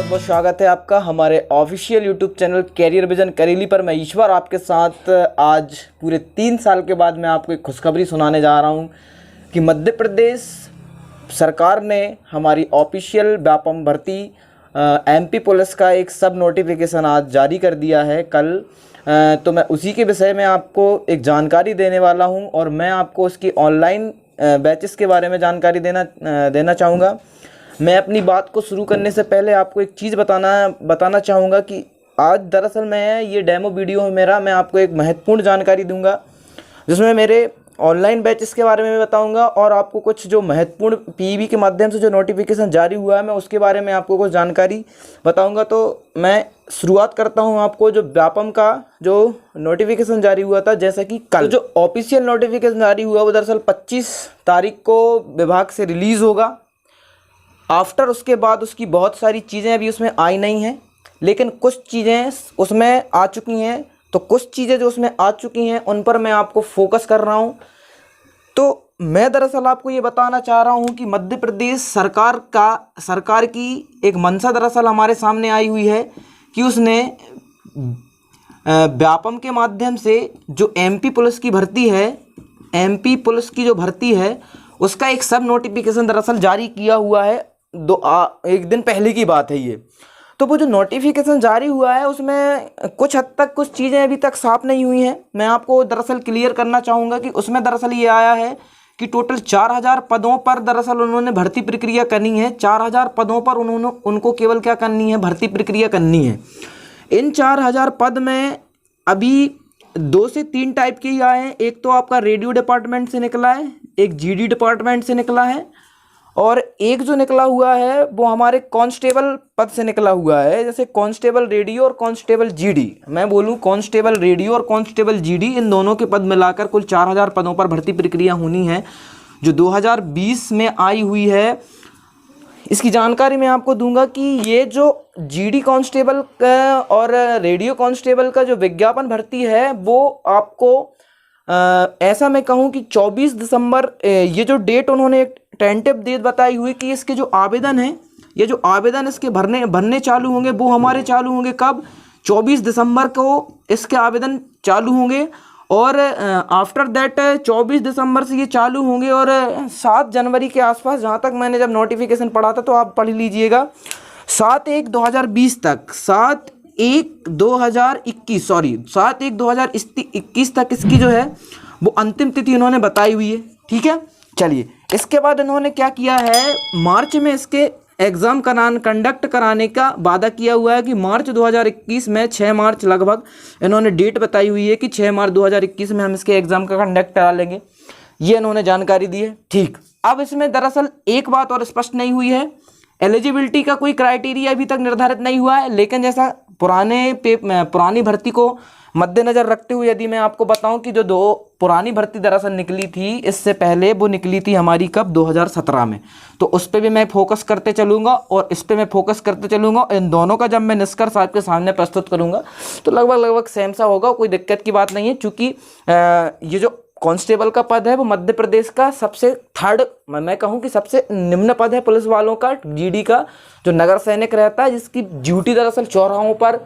बहुत बहुत स्वागत है आपका हमारे official YouTube channel career vision Kareli पर। मैं ईश्वर आपके साथ आज पूरे 3 साल के बाद मैं आपको एक खुशखबरी सुनाने जा रहा हूं कि मध्य प्रदेश सरकार ने हमारी ऑफिशियल व्यापम भर्ती एमपी पुलिस का एक सब नोटिफिकेशन आज जारी कर दिया है कल। तो मैं उसी के विषय में आपको एक जानकारी देने वाला हूं और मैं आपको उसकी ऑनलाइन बैचेस के बारे में जानकारी देना चाहूँगा। मैं अपनी बात को शुरू करने से पहले आपको एक चीज़ बताना चाहूँगा कि आज दरअसल मैं ये डेमो वीडियो है मेरा, मैं आपको एक महत्वपूर्ण जानकारी दूंगा जिसमें मेरे ऑनलाइन बैचेस के बारे में बताऊंगा और आपको कुछ जो महत्वपूर्ण पीईबी के माध्यम से जो नोटिफिकेशन जारी हुआ है मैं उसके बारे में आपको कुछ जानकारी बताऊंगा। तो मैं शुरुआत करता हूं आपको जो व्यापम का जो नोटिफिकेशन जारी हुआ था, जैसा कि कल जो ऑफिशियल नोटिफिकेशन जारी हुआ वो दरअसल 25 तारीख को विभाग से रिलीज़ होगा। आफ्टर उसके बाद उसकी बहुत सारी चीज़ें अभी उसमें आई नहीं हैं, लेकिन कुछ चीज़ें उसमें आ चुकी हैं। तो कुछ चीज़ें जो उसमें आ चुकी हैं उन पर मैं आपको फोकस कर रहा हूं। तो मैं दरअसल आपको ये बताना चाह रहा हूं कि मध्य प्रदेश सरकार की एक मंशा दरअसल हमारे सामने आई हुई है कि उसने व्यापम के माध्यम से जो एमपी पुलिस की भर्ती है, एमपी पुलिस की जो भर्ती है उसका एक सब नोटिफिकेशन दरअसल जारी किया हुआ है। एक दिन पहले की बात है ये। तो वो जो नोटिफिकेशन जारी हुआ है उसमें कुछ हद तक कुछ चीज़ें अभी तक साफ नहीं हुई हैं। मैं आपको दरअसल क्लियर करना चाहूँगा कि उसमें दरअसल ये आया है कि टोटल 4000 पदों पर दरअसल उन्होंने भर्ती प्रक्रिया करनी है। 4000 पदों पर उनको केवल क्या करनी है, भर्ती प्रक्रिया करनी है। इन 4000 पद में अभी 2 से 3 टाइप के ही आए हैं। एक तो आपका रेडियो डिपार्टमेंट से निकला है, एक जीडी डिपार्टमेंट से निकला है और एक जो निकला हुआ है वो हमारे कांस्टेबल पद से निकला हुआ है। जैसे कांस्टेबल रेडियो और कांस्टेबल जीडी, मैं बोलूँ कांस्टेबल रेडियो और कांस्टेबल जीडी, इन दोनों के पद मिलाकर कुल 4000 पदों पर भर्ती प्रक्रिया होनी है जो 2020 में आई हुई है। इसकी जानकारी मैं आपको दूंगा कि ये जो जीडी कांस्टेबल और रेडियो कांस्टेबल का जो विज्ञापन भर्ती है वो आपको ऐसा मैं कहूँ कि 24 दिसंबर ये जो डेट उन्होंने एक टेंटेटिव डेट बताई हुई कि इसके जो आवेदन है, ये जो आवेदन इसके भरने चालू होंगे वो हमारे चालू होंगे कब, 24 दिसंबर को इसके आवेदन चालू होंगे और आफ्टर दैट 24 दिसंबर से ये चालू होंगे और 7 जनवरी के आसपास, जहाँ तक मैंने जब नोटिफिकेशन पढ़ा था तो आप पढ़ लीजिएगा, 7/1/2020 तक 7/1/2021 तक इसकी जो है वो अंतिम तिथि उन्होंने बताई हुई है। ठीक है, चलिए इसके बाद इन्होंने क्या किया है, मार्च में इसके एग्ज़ाम कंडक्ट कराने का वादा किया हुआ है कि मार्च 2021 में 6 मार्च लगभग इन्होंने डेट बताई हुई है कि 6 मार्च 2021 में हम इसके एग्ज़ाम का कंडक्ट करा लेंगे। ये इन्होंने जानकारी दी है। ठीक, अब इसमें दरअसल एक बात और स्पष्ट नहीं हुई है, एलिजिबिलिटी का कोई क्राइटेरिया अभी तक निर्धारित नहीं हुआ है। लेकिन जैसा पुरानी भर्ती को मद्देनज़र रखते हुए यदि मैं आपको बताऊं कि जो 2 पुरानी भर्ती दरअसल निकली थी इससे पहले, वो निकली थी हमारी कब, 2017 में। तो उस पर भी मैं फोकस करते चलूँगा और इस पर मैं फोकस करते चलूँगा। इन दोनों का जब मैं निष्कर्ष आपके सामने प्रस्तुत करूँगा तो लगभग सेम सा होगा, कोई दिक्कत की बात नहीं है। चूँकि ये जो कांस्टेबल का पद है वो मध्य प्रदेश का सबसे मैं कहूँ कि सबसे निम्न पद है पुलिस वालों का, जीडी का, जो नगर सैनिक रहता है, जिसकी ड्यूटी दरअसल चौराहों पर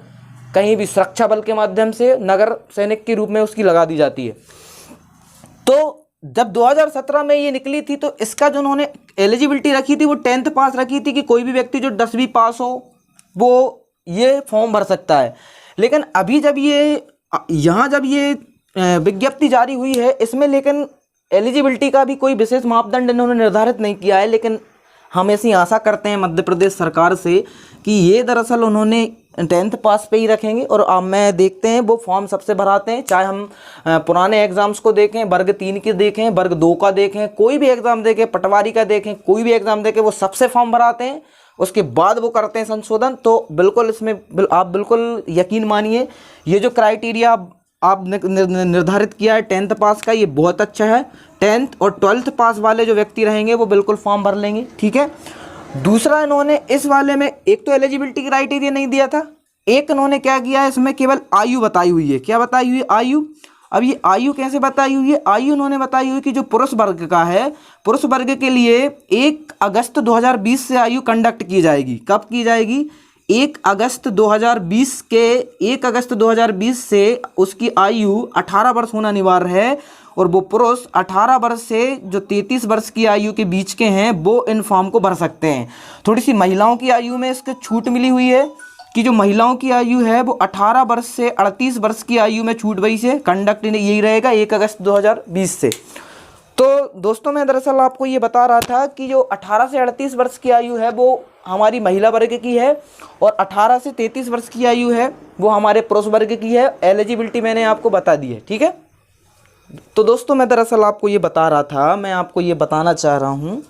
कहीं भी सुरक्षा बल के माध्यम से नगर सैनिक के रूप में उसकी लगा दी जाती है। तो जब 2017 में ये निकली थी तो इसका जो उन्होंने एलिजिबिलिटी रखी थी वो 10th पास रखी थी कि कोई भी व्यक्ति जो 10वीं पास हो वो ये फॉर्म भर सकता है। लेकिन अभी जब ये विज्ञप्ति जारी हुई है इसमें लेकिन एलिजिबिलिटी का भी कोई विशेष मापदंड इन्होंने निर्धारित नहीं किया है। लेकिन हम ऐसी आशा करते हैं मध्य प्रदेश सरकार से कि ये दरअसल उन्होंने 10th पास पे ही रखेंगे और अब मैं देखते हैं वो फॉर्म सबसे भराते हैं। चाहे हम पुराने एग्ज़ाम्स को देखें, वर्ग 3 के देखें, वर्ग 2 का देखें, कोई भी एग्ज़ाम देखें, पटवारी का देखें, कोई भी एग्ज़ाम देखें, वो सबसे फॉर्म भराते हैं, उसके बाद वो करते हैं संशोधन। तो बिल्कुल इसमें आप बिल्कुल यकीन मानिए, ये जो क्राइटेरिया आप निर्धारित किया है 10th पास का, ये बहुत अच्छा है। 10th और 12th पास वाले जो व्यक्ति रहेंगे वो बिल्कुल फॉर्म भर लेंगे। ठीक है, दूसरा इन्होंने इस वाले में एक तो एलिजिबिलिटी क्राइटेरिया नहीं दिया था, एक इन्होंने क्या किया है इसमें केवल आयु बताई हुई है। क्या बताई हुई है? आयु। अब ये आयु कैसे बताई हुई है? आयु उन्होंने बताई हुई कि जो पुरुष वर्ग का है, पुरुष वर्ग के लिए 1 अगस्त 2020 से आयु कंडक्ट की जाएगी। कब की जाएगी? 1 अगस्त 2020 से उसकी आयु 18 वर्ष होना अनिवार्य है, और वो पुरुष 18 वर्ष से जो 33 वर्ष की आयु के बीच के हैं वो इन फॉर्म को भर सकते हैं। थोड़ी सी महिलाओं की आयु में इसके छूट मिली हुई है कि जो महिलाओं की आयु है वो 18 वर्ष से 38 वर्ष की आयु में छूट वही से कंडक्ट यही रहेगा 1 अगस्त 2020 से। तो दोस्तों मैं दरअसल आपको ये बता रहा था कि जो 18 से 38 वर्ष की आयु है वो हमारी महिला वर्ग की है, और 18 से 33 वर्ष की आयु है वो हमारे पुरुष वर्ग की है। एलिजिबिलिटी मैंने आपको बता दी है, ठीक है। तो दोस्तों मैं दरअसल आपको ये बता रहा था, मैं आपको ये बताना चाह रहा हूँ,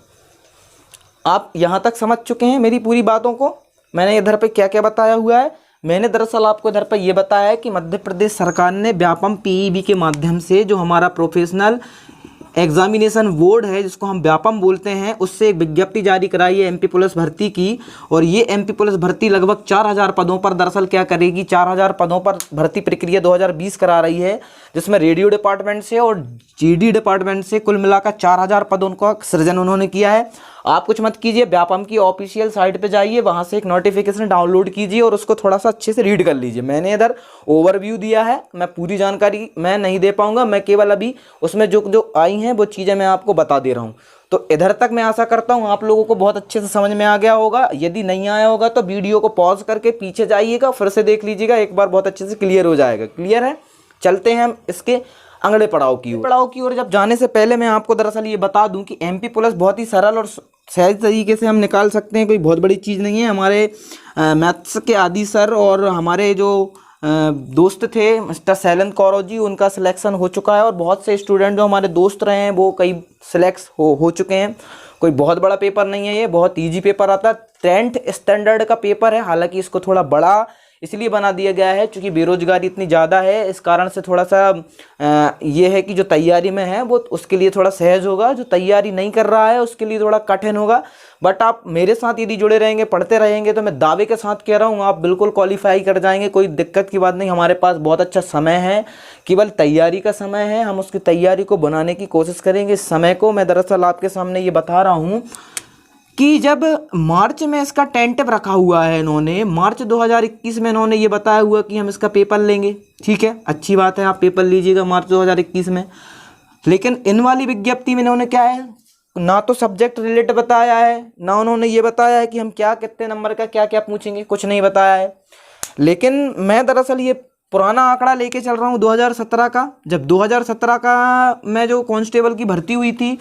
आप यहाँ तक समझ चुके हैं मेरी पूरी बातों को। मैंने इधर पे क्या क्या बताया हुआ है, मैंने दरअसल आपको इधर पे ये बताया है कि मध्य प्रदेश सरकार ने व्यापम पीईबी के माध्यम से जो हमारा प्रोफेशनल एग्जामिनेशन बोर्ड है जिसको हम व्यापम बोलते हैं, उससे एक विज्ञप्ति जारी कराई है एमपी पुलिस भर्ती की। और ये एमपी पुलिस भर्ती लगभग 4000 पदों पर दरअसल क्या करेगी, 4000 पदों पर भर्ती प्रक्रिया 2020 करा रही है, जिसमें रेडियो डिपार्टमेंट से और जीडी डिपार्टमेंट से कुल मिलाकर 4000 पदों का सृजन उन्होंने किया है। आप कुछ मत कीजिए, व्यापम की ऑफिशियल साइट पे जाइए, वहाँ से एक नोटिफिकेशन डाउनलोड कीजिए और उसको थोड़ा सा अच्छे से रीड कर लीजिए। मैंने इधर ओवरव्यू दिया है, मैं पूरी जानकारी मैं नहीं दे पाऊँगा, मैं केवल अभी उसमें जो जो आई हैं वो चीज़ें मैं आपको बता दे रहा हूँ। तो इधर तक मैं आशा करता हूँ आप लोगों को बहुत अच्छे से समझ में आ गया होगा। यदि नहीं आया होगा तो वीडियो को पॉज करके पीछे जाइएगा, फिर से देख लीजिएगा, एक बार बहुत अच्छे से क्लियर हो जाएगा। क्लियर है, चलते हैं हम इसके अगले पड़ाव की ओर। जब जाने से पहले मैं आपको दरअसल ये बता दूं कि एमपी पुलिस बहुत ही सरल और सहज तरीके से हम निकाल सकते हैं, कोई बहुत बड़ी चीज़ नहीं है। हमारे मैथ्स के आदि सर और हमारे जो दोस्त थे मिस्टर शैलेंद्र कौरव जी, उनका सिलेक्शन हो चुका है, और बहुत से स्टूडेंट जो हमारे दोस्त रहे हैं वो कई सिलेक्ट हो चुके हैं। कोई बहुत बड़ा पेपर नहीं है, ये बहुत ईजी पेपर आता है, 10th स्टैंडर्ड का पेपर है। हालांकि इसको थोड़ा बड़ा इसलिए बना दिया गया है क्योंकि बेरोजगारी इतनी ज़्यादा है, इस कारण से थोड़ा सा ये है कि जो तैयारी में है वो उसके लिए थोड़ा सहज होगा, जो तैयारी नहीं कर रहा है उसके लिए थोड़ा कठिन होगा। बट आप मेरे साथ यदि जुड़े रहेंगे, पढ़ते रहेंगे, तो मैं दावे के साथ कह रहा हूँ आप बिल्कुल क्वालिफाई कर जाएंगे। कोई दिक्कत की बात नहीं, हमारे पास बहुत अच्छा समय है, केवल तैयारी का समय है, हम उसकी तैयारी को बनाने की कोशिश करेंगे। इस समय को मैं दरअसल आपके सामने ये बता रहा हूँ कि जब मार्च में इसका टेंटिव रखा हुआ है इन्होंने, मार्च 2021 में इन्होंने ये बताया हुआ कि हम इसका पेपर लेंगे, ठीक है, अच्छी बात है, आप पेपर लीजिएगा मार्च 2021 में। लेकिन इन वाली विज्ञप्ति में इन्होंने क्या है, ना तो सब्जेक्ट रिलेट बताया है, ना उन्होंने ये बताया है कि हम क्या कितने नंबर का क्या क्या पूछेंगे, कुछ नहीं बताया है। लेकिन मैं दरअसल ये पुराना आंकड़ा लेके चल रहा हूँ 2017 का। जब 2017 का मैं जो कांस्टेबल की भर्ती हुई थी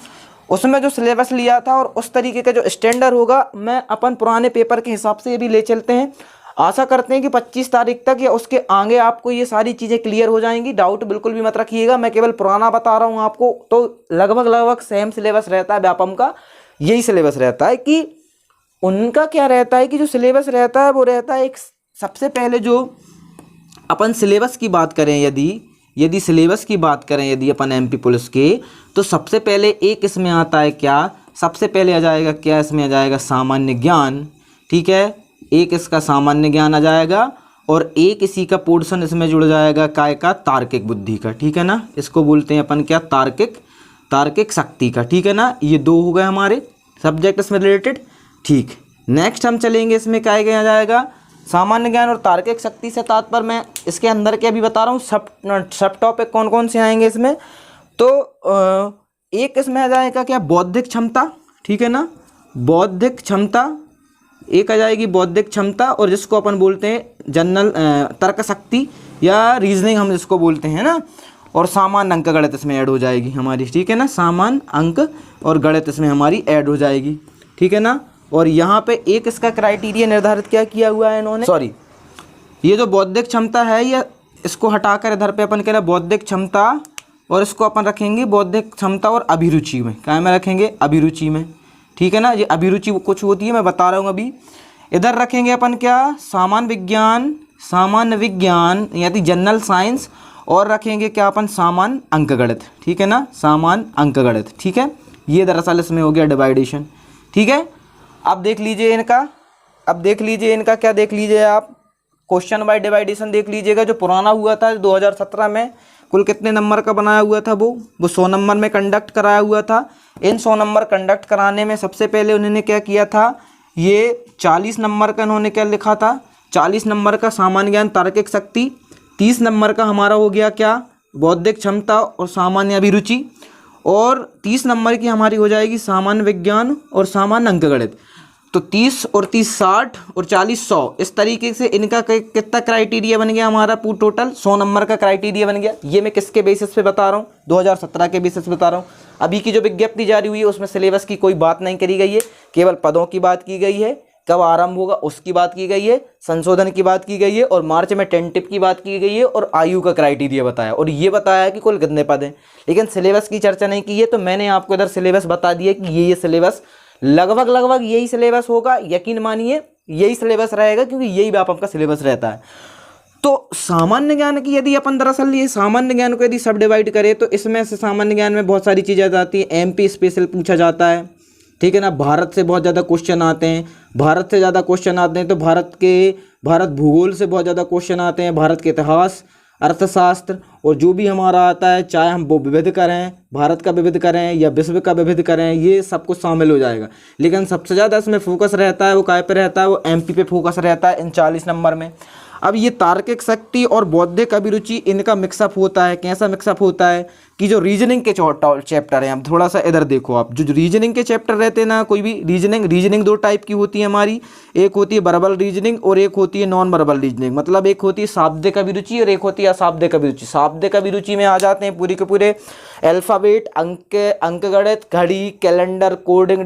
उसमें जो सिलेबस लिया था और उस तरीके का जो स्टैंडर्ड होगा, मैं अपन पुराने पेपर के हिसाब से ये भी ले चलते हैं। आशा करते हैं कि 25 तारीख तक या उसके आगे आपको ये सारी चीज़ें क्लियर हो जाएंगी। डाउट बिल्कुल भी मत रखिएगा, मैं केवल पुराना बता रहा हूँ आपको। तो लगभग सेम सिलेबस रहता है व्यापम का, यही सिलेबस रहता है कि उनका क्या रहता है कि जो सिलेबस रहता है वो रहता है एक, सबसे पहले जो अपन सिलेबस की बात करें, यदि सिलेबस की बात करें यदि अपन एमपी पुलिस के, तो सबसे पहले एक इसमें आता है क्या, सबसे पहले आ जाएगा क्या, इसमें आ जाएगा सामान्य ज्ञान, ठीक है, एक इसका सामान्य ज्ञान आ जाएगा, और एक इसी का पोर्शन इसमें जुड़ जाएगा काय का, तार्किक बुद्धि का, ठीक है ना, इसको बोलते हैं अपन क्या, तार्किक शक्ति का, ठीक है ना। ये दो हो गए हमारे सब्जेक्ट इसमें रिलेटेड, ठीक। नेक्स्ट हम चलेंगे, इसमें काय क्या आ जाएगा, सामान्य ज्ञान और तार्किक शक्ति से तात्पर्य मैं इसके अंदर के अभी बता रहा हूँ। सब टॉपिक कौन कौन से आएंगे इसमें, तो एक इसमें आ जाएगा क्या, बौद्धिक क्षमता, ठीक है ना, बौद्धिक क्षमता एक आ जाएगी, बौद्धिक क्षमता, और जिसको अपन बोलते हैं जनरल तर्क शक्ति या रीजनिंग हम जिसको बोलते हैं ना, और सामान्य अंक गणित इसमें ऐड हो जाएगी हमारी, ठीक है ना, सामान्य अंक और गणित इसमें हमारी ऐड हो जाएगी, ठीक है ना। और यहाँ पे एक इसका क्राइटेरिया निर्धारित क्या किया हुआ है इन्होंने, सॉरी, ये जो बौद्धिक क्षमता है ये इसको हटाकर इधर पे अपन कह रहे हैं बौद्धिक क्षमता, और इसको अपन रखेंगे बौद्धिक क्षमता और अभिरुचि में, क्या में रखेंगे, अभिरुचि में, ठीक है ना। ये अभिरुचि कुछ होती है, मैं बता रहा हूँ अभी। इधर रखेंगे अपन क्या, सामान्य विज्ञान यानी जनरल साइंस, और रखेंगे क्या अपन, सामान्य अंकगणित, ठीक है ना, सामान्य अंकगणित, ठीक है। ये दरअसल इसमें हो गया डिवाइडेशन, ठीक है। अब देख लीजिए इनका, क्या देख लीजिए आप, क्वेश्चन बाय डिवाइडेशन देख लीजिएगा। जो पुराना हुआ था 2017 में, कुल कितने नंबर का बनाया हुआ था वो 100 नंबर में कंडक्ट कराया हुआ था। इन 100 नंबर कंडक्ट कराने में सबसे पहले उन्होंने क्या किया था, ये 40 नंबर का इन्होंने क्या लिखा था, 40 नंबर का सामान्य ज्ञान तार्किक शक्ति, 30 नंबर का हमारा हो गया क्या, बौद्धिक क्षमता और सामान्य अभिरुचि, और 30 नंबर की हमारी हो जाएगी सामान्य विज्ञान और सामान्य अंकगणित। तो 30 और 30 60 और 40 100, इस तरीके से इनका कितना क्राइटेरिया बन गया हमारा, टोटल 100 नंबर का क्राइटेरिया बन गया। ये मैं किसके बेसिस पे बता रहा हूँ, 2017 के बेसिस पे बता रहा हूँ। अभी की जो विज्ञप्ति जारी हुई है उसमें सिलेबस की कोई बात नहीं करी गई है, केवल पदों की बात की गई है, कब आरंभ होगा उसकी बात की गई है, संशोधन की बात की गई है, और मार्च में टेंटिव की बात की गई है, और आयु का क्राइटेरिया बताया, और ये बताया कि कुल कितने पद हैं। लेकिन सिलेबस की चर्चा नहीं की है। तो मैंने आपको इधर सिलेबस बता दिया कि ये सिलेबस लगभग यही सिलेबस होगा, यकीन मानिए यही सिलेबस रहेगा, क्योंकि यही व्यापम का सिलेबस रहता है। तो सामान्य ज्ञान की यदि अपन दरअसल ये सामान्य ज्ञान को यदि सब डिवाइड करें तो इसमें से सामान्य ज्ञान में बहुत सारी चीज़ें आ जाती हैं। एमपी स्पेशल पूछा जाता है, ठीक है ना। भारत से बहुत ज़्यादा क्वेश्चन आते हैं, भारत से ज़्यादा क्वेश्चन आते हैं तो भारत भूगोल से बहुत ज़्यादा क्वेश्चन आते हैं, भारत के इतिहास, अर्थशास्त्र, और जो भी हमारा आता है, चाहे हम वो विविध करें, भारत का विविध करें या विश्व का विविध करें, ये सब कुछ शामिल हो जाएगा। लेकिन सबसे ज़्यादा इसमें फोकस रहता है वो काय पे रहता है, वो एमपी पे फोकस रहता है इन 40 नंबर में। अब ये तार्किक शक्ति और बौद्धिक अभिरुचि, इनका मिक्सअप होता है। कैसा मिक्सअप होता है कि जो रीजनिंग के चैप्टर हैं, अब थोड़ा सा इधर देखो आप, जो रीजनिंग के चैप्टर रहते हैं ना, कोई भी रीजनिंग 2 टाइप की होती है हमारी, एक होती है वर्बल रीजनिंग और एक होती है नॉन वर्बल रीजनिंग। मतलब एक होती है शाब्दिक अभिरुचि और एक होती है अशाब्दिक अभिरुचि। शाब्दिक अभिरुचि में आ जाते हैं पूरी के पूरे अल्फ़ाबेट, अंकगणित, घड़ी, calendar, coding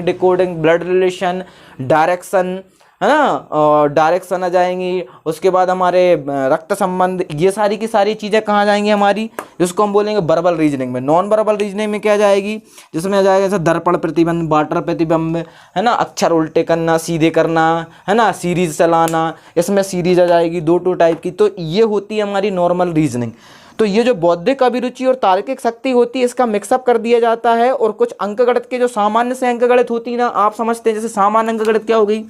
decoding, blood relation, direction, है ना, डायरेक्शन आ जाएंगी। उसके बाद हमारे रक्त संबंध, ये सारी की सारी चीज़ें कहाँ जाएंगी हमारी, जिसको हम बोलेंगे वर्बल रीजनिंग में। नॉन वर्बल रीजनिंग में क्या जाएगी, जिसमें आ जाएगा जैसे दर्पण प्रतिबंध, वाटर प्रतिबंध, है ना, अक्षर उल्टे करना, सीधे करना, है ना, सीरीज चलाना, इसमें सीरीज आ जाएगी 2 टाइप की। तो ये होती है हमारी नॉर्मल रीजनिंग। तो ये जो बौद्धिक अभिरुचि और तार्किक शक्ति होती है, इसका मिक्सअप कर दिया जाता है। और कुछ अंकगणित के जो सामान्य से अंकगणित होती है ना, आप समझते हैं, जैसे सामान्य अंकगणित क्या हो गई,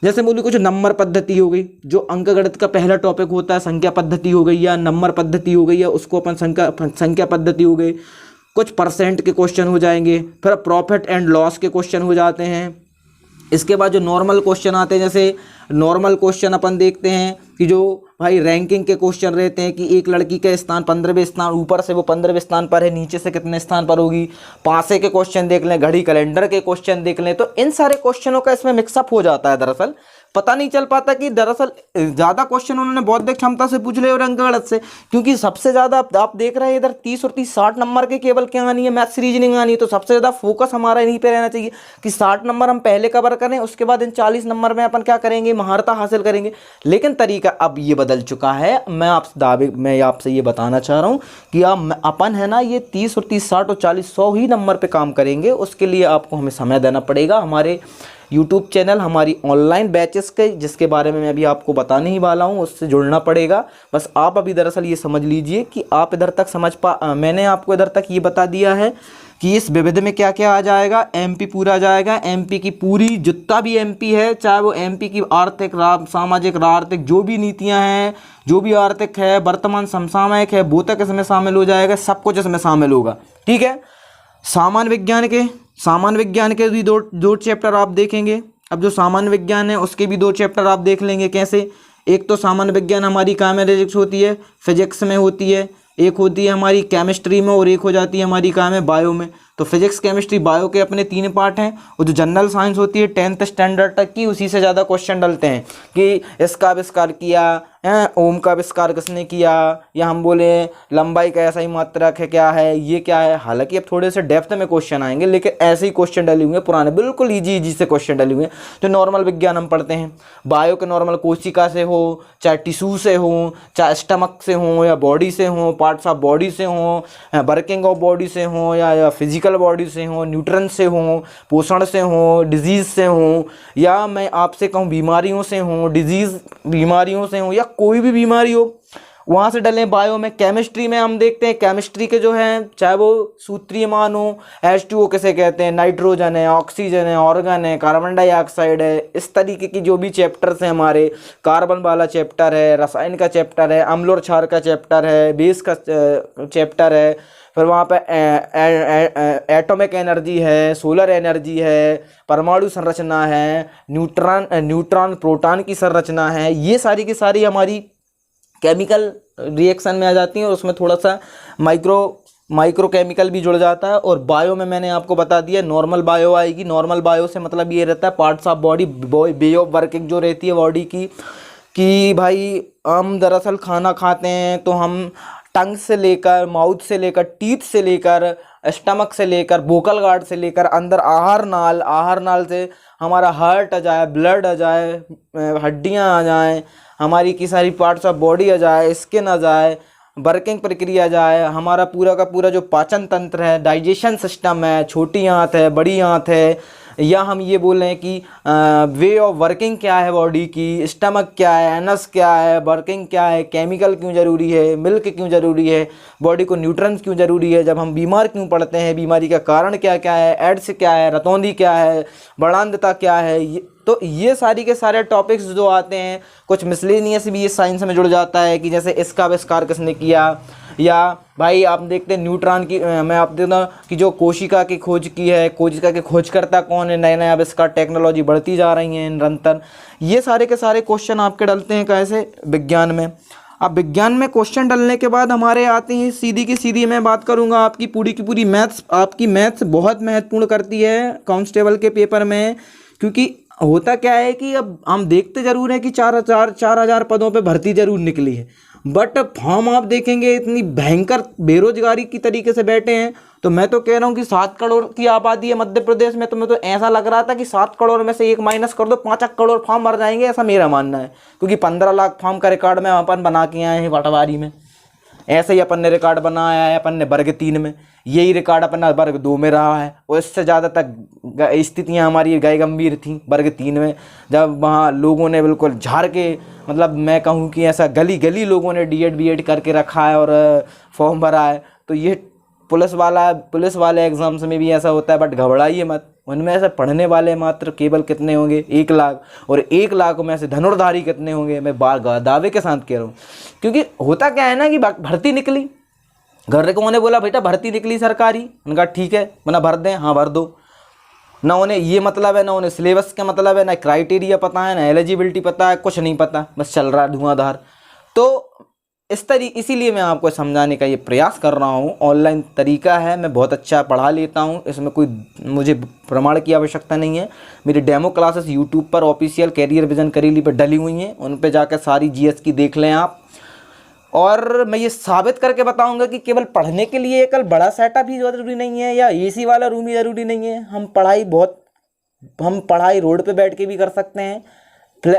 जैसे बोलिए कुछ नंबर पद्धति हो गई, जो अंकगणित का पहला टॉपिक होता है, संख्या पद्धति हो गई या नंबर पद्धति हो गई, या उसको अपन संख्या पद्धति हो गई। कुछ परसेंट के क्वेश्चन हो जाएंगे, फिर प्रॉफिट एंड लॉस के क्वेश्चन हो जाते हैं। इसके बाद जो नॉर्मल क्वेश्चन आते हैं, जैसे नॉर्मल क्वेश्चन अपन देखते हैं कि जो भाई रैंकिंग के क्वेश्चन रहते हैं कि एक लड़की का स्थान 15वें स्थान, ऊपर से वो 15वें स्थान पर है, नीचे से कितने स्थान पर होगी। पासे के क्वेश्चन देख लें, घड़ी कैलेंडर के क्वेश्चन देख लें। तो इन सारे क्वेश्चनों का इसमें मिक्सअप हो जाता है। दरअसल पता नहीं चल पाता कि दरअसल ज़्यादा क्वेश्चन उन्होंने बौद्धिक क्षमता से पूछ ले और अंकगणित से, क्योंकि सबसे ज़्यादा आप देख रहे हैं इधर 30 और 30 60 नंबर के केवल क्या आनी है, मैथ्स रीजनिंग आनी है। तो सबसे ज़्यादा फोकस हमारा इन्हीं पे रहना चाहिए कि 60 नंबर हम पहले कवर करें, उसके बाद इन 40 नंबर में अपन क्या करेंगे, महारता हासिल करेंगे। लेकिन तरीका अब ये बदल चुका है। मैं आपसे ये बताना चाह रहा हूँ कि अपन है ना, ये 30 और 30 60 और 40 100 ही नंबर पे काम करेंगे। उसके लिए आपको हमें समय देना पड़ेगा। हमारे यूट्यूब चैनल, हमारी ऑनलाइन बैचेस के, जिसके बारे में मैं अभी आपको बताने ही वाला हूँ, उससे जुड़ना पड़ेगा। बस आप अभी दरअसल ये समझ लीजिए कि आप इधर तक मैंने आपको इधर तक ये बता दिया है कि इस विविध में क्या क्या आ जाएगा। एमपी पूरा आ जाएगा। एमपी की पूरी जितना भी एमपी है, चाहे वो एमपी की आर्थिक, सामाजिक, आर्थिक जो भी नीतियाँ हैं, जो भी आर्थिक है, वर्तमान समसामयिक है, वो तक इसमें शामिल हो जाएगा। सब कुछ इसमें शामिल होगा, ठीक है। सामान्य विज्ञान के भी दो चैप्टर आप देखेंगे। अब जो सामान्य विज्ञान है उसके भी 2 चैप्टर आप देख लेंगे। कैसे, एक तो सामान्य विज्ञान हमारी कामेरेजिक्स होती है, फिजिक्स में होती है, एक होती है हमारी केमिस्ट्री में, और एक हो जाती है हमारी काम है बायो में। तो फिजिक्स, केमिस्ट्री, बायो के अपने 3 पार्ट हैं। और जो जनरल साइंस होती है 10th स्टैंडर्ड तक की, उसी से ज़्यादा क्वेश्चन डलते हैं कि इसका आविष्कार किया है, ओम का आविष्कार किसने किया, या हम बोले लंबाई का ऐसा ही मात्रक है, क्या है, ये क्या है। हालांकि अब थोड़े से डेप्थ में क्वेश्चन आएंगे, लेकिन ऐसे ही क्वेश्चन डले हुए पुराने, बिल्कुल इजी से क्वेश्चन डले हुए। जो नॉर्मल विज्ञान हम पढ़ते हैं, बायो के नॉर्मल कोशिका से हो, चाहे टिश्यू से हो, चाहे स्टमक से हो, या बॉडी से हो, पार्ट्स ऑफ बॉडी से हो, वर्किंग ऑफ बॉडी से हो, या फिजिकल बॉडी से हो, न्यूट्रन से हो, पोषण से हो, डिजीज से हो, या मैं आपसे कहूँ बीमारियों से हो, बीमारियों से हो, या कोई भी बीमारी हो, वहाँ से डलें। बायो में, केमिस्ट्री में हम देखते हैं केमिस्ट्री के जो हैं, चाहे वो सूत्रीय मान हो, H2O किसे कहते हैं, नाइट्रोजन है, ऑक्सीजन है, ऑर्गन है, कार्बन डाइऑक्साइड है, इस तरीके की जो भी चैप्टर्स हैं हमारे, कार्बन वाला चैप्टर है, रसायन का चैप्टर है, अम्ल और क्षार का चैप्टर है, बेस का चैप्टर है, फिर वहाँ पे एटॉमिक एनर्जी है, सोलर एनर्जी है, परमाणु संरचना है, न्यूट्रॉन प्रोटॉन की संरचना है। ये सारी की सारी हमारी केमिकल रिएक्शन में आ जाती हैं और उसमें थोड़ा सा माइक्रो केमिकल भी जुड़ जाता है। और बायो में मैंने आपको बता दिया नॉर्मल बायो आएगी। नॉर्मल बायो से मतलब ये रहता है parts of body, way of working जो रहती है बॉडी की, कि भाई हम दरअसल खाना खाते हैं तो हम टंग से लेकर, माउथ से लेकर, टीथ से लेकर, स्टमक से लेकर, वोकल गार्ड से लेकर अंदर आहार नाल से हमारा हार्ट आ जाए, ब्लड आ जाए, हड्डियां आ जाए, हमारी की सारी पार्ट्स ऑफ बॉडी आ जाए, स्किन आ जाए, वर्किंग प्रक्रिया जाए, हमारा पूरा का पूरा जो पाचन तंत्र है, डाइजेशन सिस्टम है, छोटी आंत है, बड़ी आंत है, या हम ये बोल रहे हैं कि वे ऑफ वर्किंग क्या है बॉडी की, स्टमक क्या है, एनस क्या है, वर्किंग क्या है, केमिकल क्यों ज़रूरी है, मिल्क क्यों ज़रूरी है, बॉडी को न्यूट्रिएंट्स क्यों ज़रूरी है, जब हम बीमार क्यों पड़ते हैं, बीमारी का कारण क्या क्या है, एड्स क्या है, रतौंधी क्या है, बड़ांधता क्या है। तो ये सारी के सारे टॉपिक्स जो आते हैं, कुछ मिसलेनियस भी इस साइंस में जुड़ जाता है कि जैसे इसका आविष्कार किसने किया, या भाई आप देखते हैं न्यूट्रॉन की, मैं आप देखता हूँ कि जो कोशिका की खोज की है, कोशिका के खोजकर्ता कौन है, नए नए आविष्कार, टेक्नोलॉजी बढ़ती जा रही है निरंतर। ये सारे के सारे क्वेश्चन आपके डलते हैं कैसे, विज्ञान में। अब विज्ञान में क्वेश्चन डलने के बाद हमारे आते हैं सीधी की सीधी मैं बात करूँगा आपकी पूरी की पूरी मैथ्स। आपकी मैथ्स बहुत महत्वपूर्ण करती है कांस्टेबल के पेपर में, क्योंकि होता क्या है कि अब हम देखते ज़रूर हैं कि 4,000 पदों पे भर्ती ज़रूर निकली है, बट फॉर्म आप देखेंगे इतनी भयंकर बेरोजगारी की तरीके से बैठे हैं। तो मैं तो कह रहा हूँ कि 7 करोड़ की आबादी है मध्य प्रदेश में, तो मैं तो ऐसा लग रहा था कि 7 करोड़ में से 1 माइनस कर दो, 5 करोड़ फॉर्म भर जाएंगे, ऐसा मेरा मानना है। क्योंकि 15 लाख फॉर्म का रिकॉर्ड में अपन बना के आए हैं पटवारी में, ऐसे ही अपन ने रिकॉर्ड बनाया है अपन ने वर्ग 3 में, यही रिकॉर्ड अपना वर्ग 2 में रहा है, और इससे ज़्यादा तक स्थितियाँ हमारी गए गंभीर थी वर्ग 3 में, जब वहाँ लोगों ने बिल्कुल झाड़ के, मतलब मैं कहूँ कि ऐसा गली गली लोगों ने डीएड बीएड करके रखा है और फॉर्म भरा है। तो ये पुलिस वाले एग्ज़ाम्स में भी ऐसा होता है, बट घबराइए मत, उनमें ऐसे पढ़ने वाले मात्र केवल कितने होंगे, 1 लाख, और 1 लाख में से धनुर्धारी कितने होंगे, मैं दावे के साथ कह रहा हूँ। क्योंकि होता क्या है ना कि भर्ती निकली, घर को उन्हें बोला बेटा भर्ती निकली सरकारी, उनका ठीक है मना भर दें, हाँ भर दो। ना उन्हें ये मतलब है, ना उन्हें सिलेबस का मतलब है, ना क्राइटेरिया पता है, ना एलिजिबिलिटी पता है, कुछ नहीं पता, बस चल रहा है धुआंधार। तो इसीलिए मैं आपको समझाने का ये प्रयास कर रहा हूँ। ऑनलाइन तरीका है, मैं बहुत अच्छा पढ़ा लेता हूँ, इसमें कोई मुझे प्रमाण की आवश्यकता नहीं है। मेरी डेमो क्लासेस यूट्यूब पर ऑफिशियल कैरियर विजन करेली पर डली हुई हैं, उन पर जाकर सारी जीएस की देख लें आप। और मैं ये साबित करके बताऊंगा कि केवल पढ़ने के लिए कल बड़ा सेटअप ही ज़रूरी नहीं है, या एसी वाला रूम ही ज़रूरी नहीं है। हम पढ़ाई रोड पे बैठ के भी कर सकते हैं,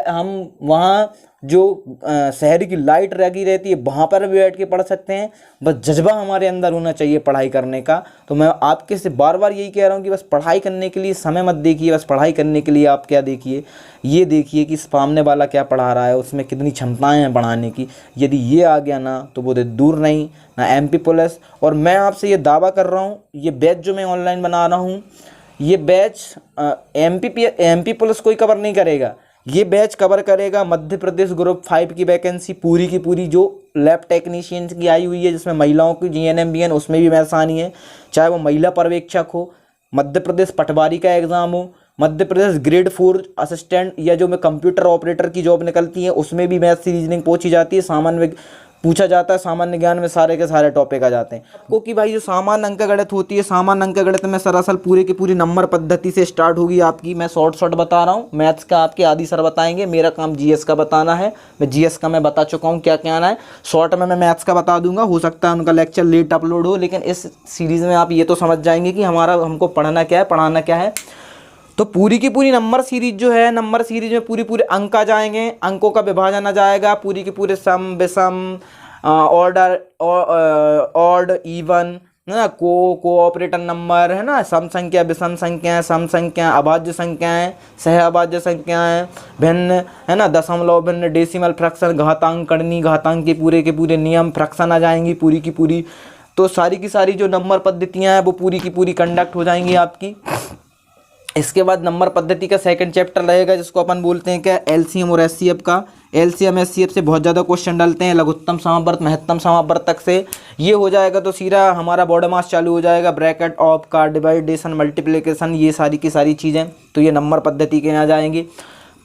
हम वहाँ जो शहर की लाइट लगी रहती है वहाँ पर भी बैठ के पढ़ सकते हैं। बस जज्बा हमारे अंदर होना चाहिए पढ़ाई करने का। तो मैं आपके से बार बार यही कह रहा हूँ कि बस पढ़ाई करने के लिए समय मत देखिए, बस पढ़ाई करने के लिए आप क्या देखिए, ये देखिए कि सामने वाला क्या पढ़ा रहा है, उसमें कितनी क्षमताएँ हैं पढ़ाने की। यदि ये आ गया ना तो वो दूर नहीं ना एमपी पुलिस। और मैं आपसे ये दावा कर रहा हूँ, ये बैच जो मैं ऑनलाइन बना रहा हूँ, ये बैच एमपी पुलिस कोई कवर नहीं करेगा, ये बैच कवर करेगा मध्य प्रदेश ग्रुप 5 की वैकेंसी पूरी की पूरी जो लैब टेक्नीशियंस की आई हुई है, जिसमें महिलाओं की जीएनएम बीएन उसमें भी आसानी है, चाहे वो महिला पर्यवेक्षक हो, मध्य प्रदेश पटवारी का एग्ज़ाम हो, मध्य प्रदेश ग्रेड 4 असिस्टेंट, या जो में कंप्यूटर ऑपरेटर की जॉब निकलती है उसमें भी मैथ्स रीजनिंग पूछी जाती है, सामान्य पूछा जाता है, सामान्य ज्ञान में सारे के सारे टॉपिक आ जाते हैं। आपको कि भाई जो सामान्य अंक गणित होती है, सामान्य अंक गणित में सरासल पूरी की पूरी नंबर पद्धति से स्टार्ट होगी आपकी। मैं शॉर्ट बता रहा हूँ, मैथ्स का आपके आदि सर बताएंगे, मेरा काम जीएस का बताना है। मैं जीएस का मैं बता चुका हूँ क्या क्या आना है, शॉर्ट में मैं मैथ्स का बता दूंगा। हो सकता है उनका लेक्चर लेट अपलोड हो, लेकिन इस सीरीज़ में आप ये तो समझ जाएंगे कि हमको पढ़ना क्या है, पढ़ाना क्या है। तो पूरी की पूरी नंबर सीरीज जो है, नंबर सीरीज में पूरे अंक आ जाएंगे, अंकों का विभाजन आ जाएगा, पूरी के पूरे सम विषम ऑर्डर ऑड इवन है ना, कोऑपरेटर नंबर है ना, सम संख्या विषम संख्याएं, सम संख्या, अभाज्य संख्याएं, सह अभाज्य संख्याएं, भिन्न है ना, दशमलव भिन्न, डेसिमल फ्रैक्शन, घातांक, करणीय घातांक के पूरे नियम, फ्रैक्शन आ जाएंगी पूरी की पूरी। तो सारी की सारी जो नंबर पद्धतियाँ हैं वो पूरी की पूरी कंडक्ट हो जाएंगी आपकी। इसके बाद नंबर पद्धति का सेकंड चैप्टर रहेगा, जिसको अपन बोलते हैं क्या, एलसीएम और एचसीएफ का। एलसीएम एचसीएफ से बहुत ज़्यादा क्वेश्चन डलते हैं, लघुत्तम समावर्त महत्तम समावर्त तक से ये हो जाएगा तो सीधा हमारा बॉड मास चालू हो जाएगा, ब्रैकेट ऑफ का डिवाइडेशन मल्टीप्लिकेशन ये सारी की सारी चीज़ें, तो ये नंबर पद्धति के यहाँ जाएंगी।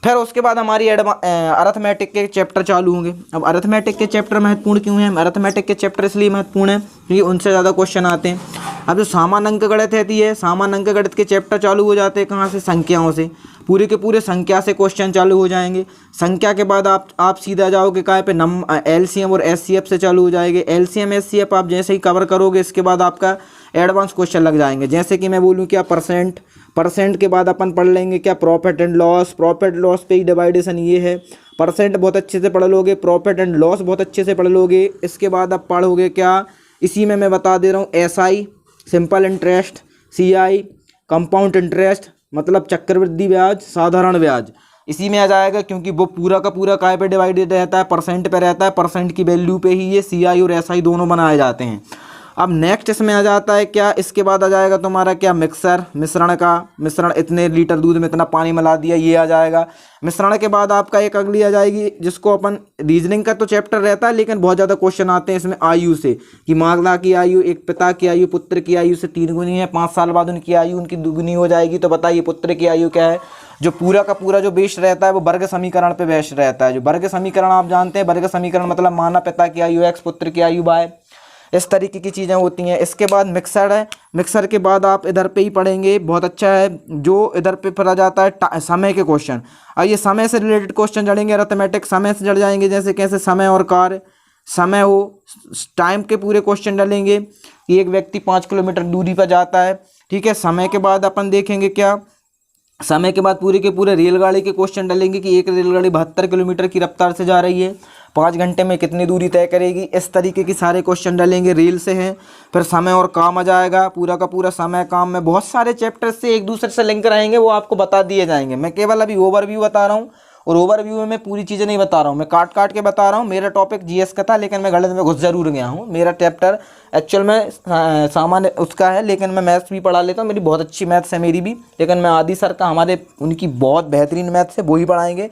फिर उसके बाद हमारी अरिथमेटिक के चैप्टर चालू होंगे। अब अरिथमेटिक के चैप्टर महत्वपूर्ण क्यों हैं? अरिथमेटिक के चैप्टर इसलिए महत्वपूर्ण है क्योंकि उनसे ज़्यादा क्वेश्चन आते हैं। अब जो सामान्य अंक गणित रहती है, सामान्य अंक गणित के चैप्टर चालू हो जाते हैं कहाँ से? संख्याओं से, पूरे के पूरे संख्या से क्वेश्चन चालू हो जाएंगे। संख्या के बाद आप सीधा जाओगे काय पे? एलसीएम और एचसीएफ से चालू हो जाएंगे। एलसीएम एचसीएफ आप जैसे ही कवर करोगे इसके बाद आपका एडवांस क्वेश्चन लग जाएंगे। जैसे कि मैं बोलूँ क्या? परसेंट के बाद अपन पढ़ लेंगे क्या? Profit and loss. Profit loss पे ही डिवाइडेशन ये है। परसेंट बहुत अच्छे से पढ़ लोगे, प्रॉफिट एंड लॉस बहुत अच्छे से पढ़ लोगे। इसके बाद आप पढ़ोगे क्या? इसी में मैं बता दे रहा हूँ, SI simple interest, CI compound interest मतलब चक्रवृद्धि ब्याज, साधारण ब्याज इसी में आ जाएगा, क्योंकि वो पूरा का पूरा काय पे डिवाइडेड रहता है? परसेंट पे रहता है। परसेंट की वैल्यू पे ही ये सीआई और एसआई दोनों बनाए जाते हैं। अब नेक्स्ट इसमें आ जाता है क्या? इसके बाद आ जाएगा तुम्हारा क्या? मिश्रण का मिश्रण, इतने लीटर दूध में इतना पानी मिला दिया, ये आ जाएगा। मिश्रण के बाद आपका एक अगली आ जाएगी जिसको अपन रीजनिंग का तो चैप्टर रहता है लेकिन बहुत ज़्यादा क्वेश्चन आते हैं इसमें आयु से, कि माता की आयु एक पिता की आयु पुत्र की आयु से 3 गुनी है, 5 साल बाद उनकी आयु उनकी 2 गुनी हो जाएगी। तो बताइए पुत्र की आयु क्या है? जो पूरा का पूरा जो बेस रहता है वो वर्ग समीकरण पे बेस रहता है। जो वर्ग समीकरण आप जानते हैं, वर्ग समीकरण मतलब माना पिता की आयु x पुत्र की आयु y, इस तरीके की चीज़ें होती हैं। इसके बाद मिक्सर है। मिक्सर के बाद आप इधर पे ही पढ़ेंगे, बहुत अच्छा है जो इधर पे पढ़ा जाता है समय के क्वेश्चन। और ये समय से रिलेटेड क्वेश्चन जड़ेंगे, अरिथमेटिक समय से जड़ जाएंगे, जैसे कैसे? समय और कार्य, समय हो टाइम के पूरे क्वेश्चन डलेंगे कि एक व्यक्ति 5 किलोमीटर दूरी पर जाता है, ठीक है। समय के बाद अपन देखेंगे क्या? समय के बाद पूरे के पूरे रेलगाड़ी के क्वेश्चन डलेंगे कि एक रेलगाड़ी 72 किलोमीटर की रफ्तार से जा रही है, 5 घंटे में कितनी दूरी तय करेगी। इस तरीके की सारे क्वेश्चन डलेंगे, रेल से हैं। फिर समय और काम आ जाएगा, पूरा का पूरा समय काम में बहुत सारे चैप्टर से एक दूसरे से लिंक रहेंगे, वो आपको बता दिए जाएंगे। मैं केवल अभी ओवरव्यू बता रहा हूँ, और ओवरव्यू में मैं पूरी चीज़ें नहीं बता रहा हूँ, मैं काट काट के बता रहा हूँ। मेरा टॉपिक जीएस का था लेकिन मैं गणित में घुस जरूर गया हूँ। मेरा चैप्टर एक्चुअल में सामान्य उसका है, लेकिन मैं मैथ्स भी पढ़ा लेता हूँ, मेरी बहुत अच्छी मैथ्स है मेरी भी, लेकिन मैं आदि सर का हमारे उनकी बहुत बेहतरीन मैथ्स है, वो ही पढ़ाएंगे।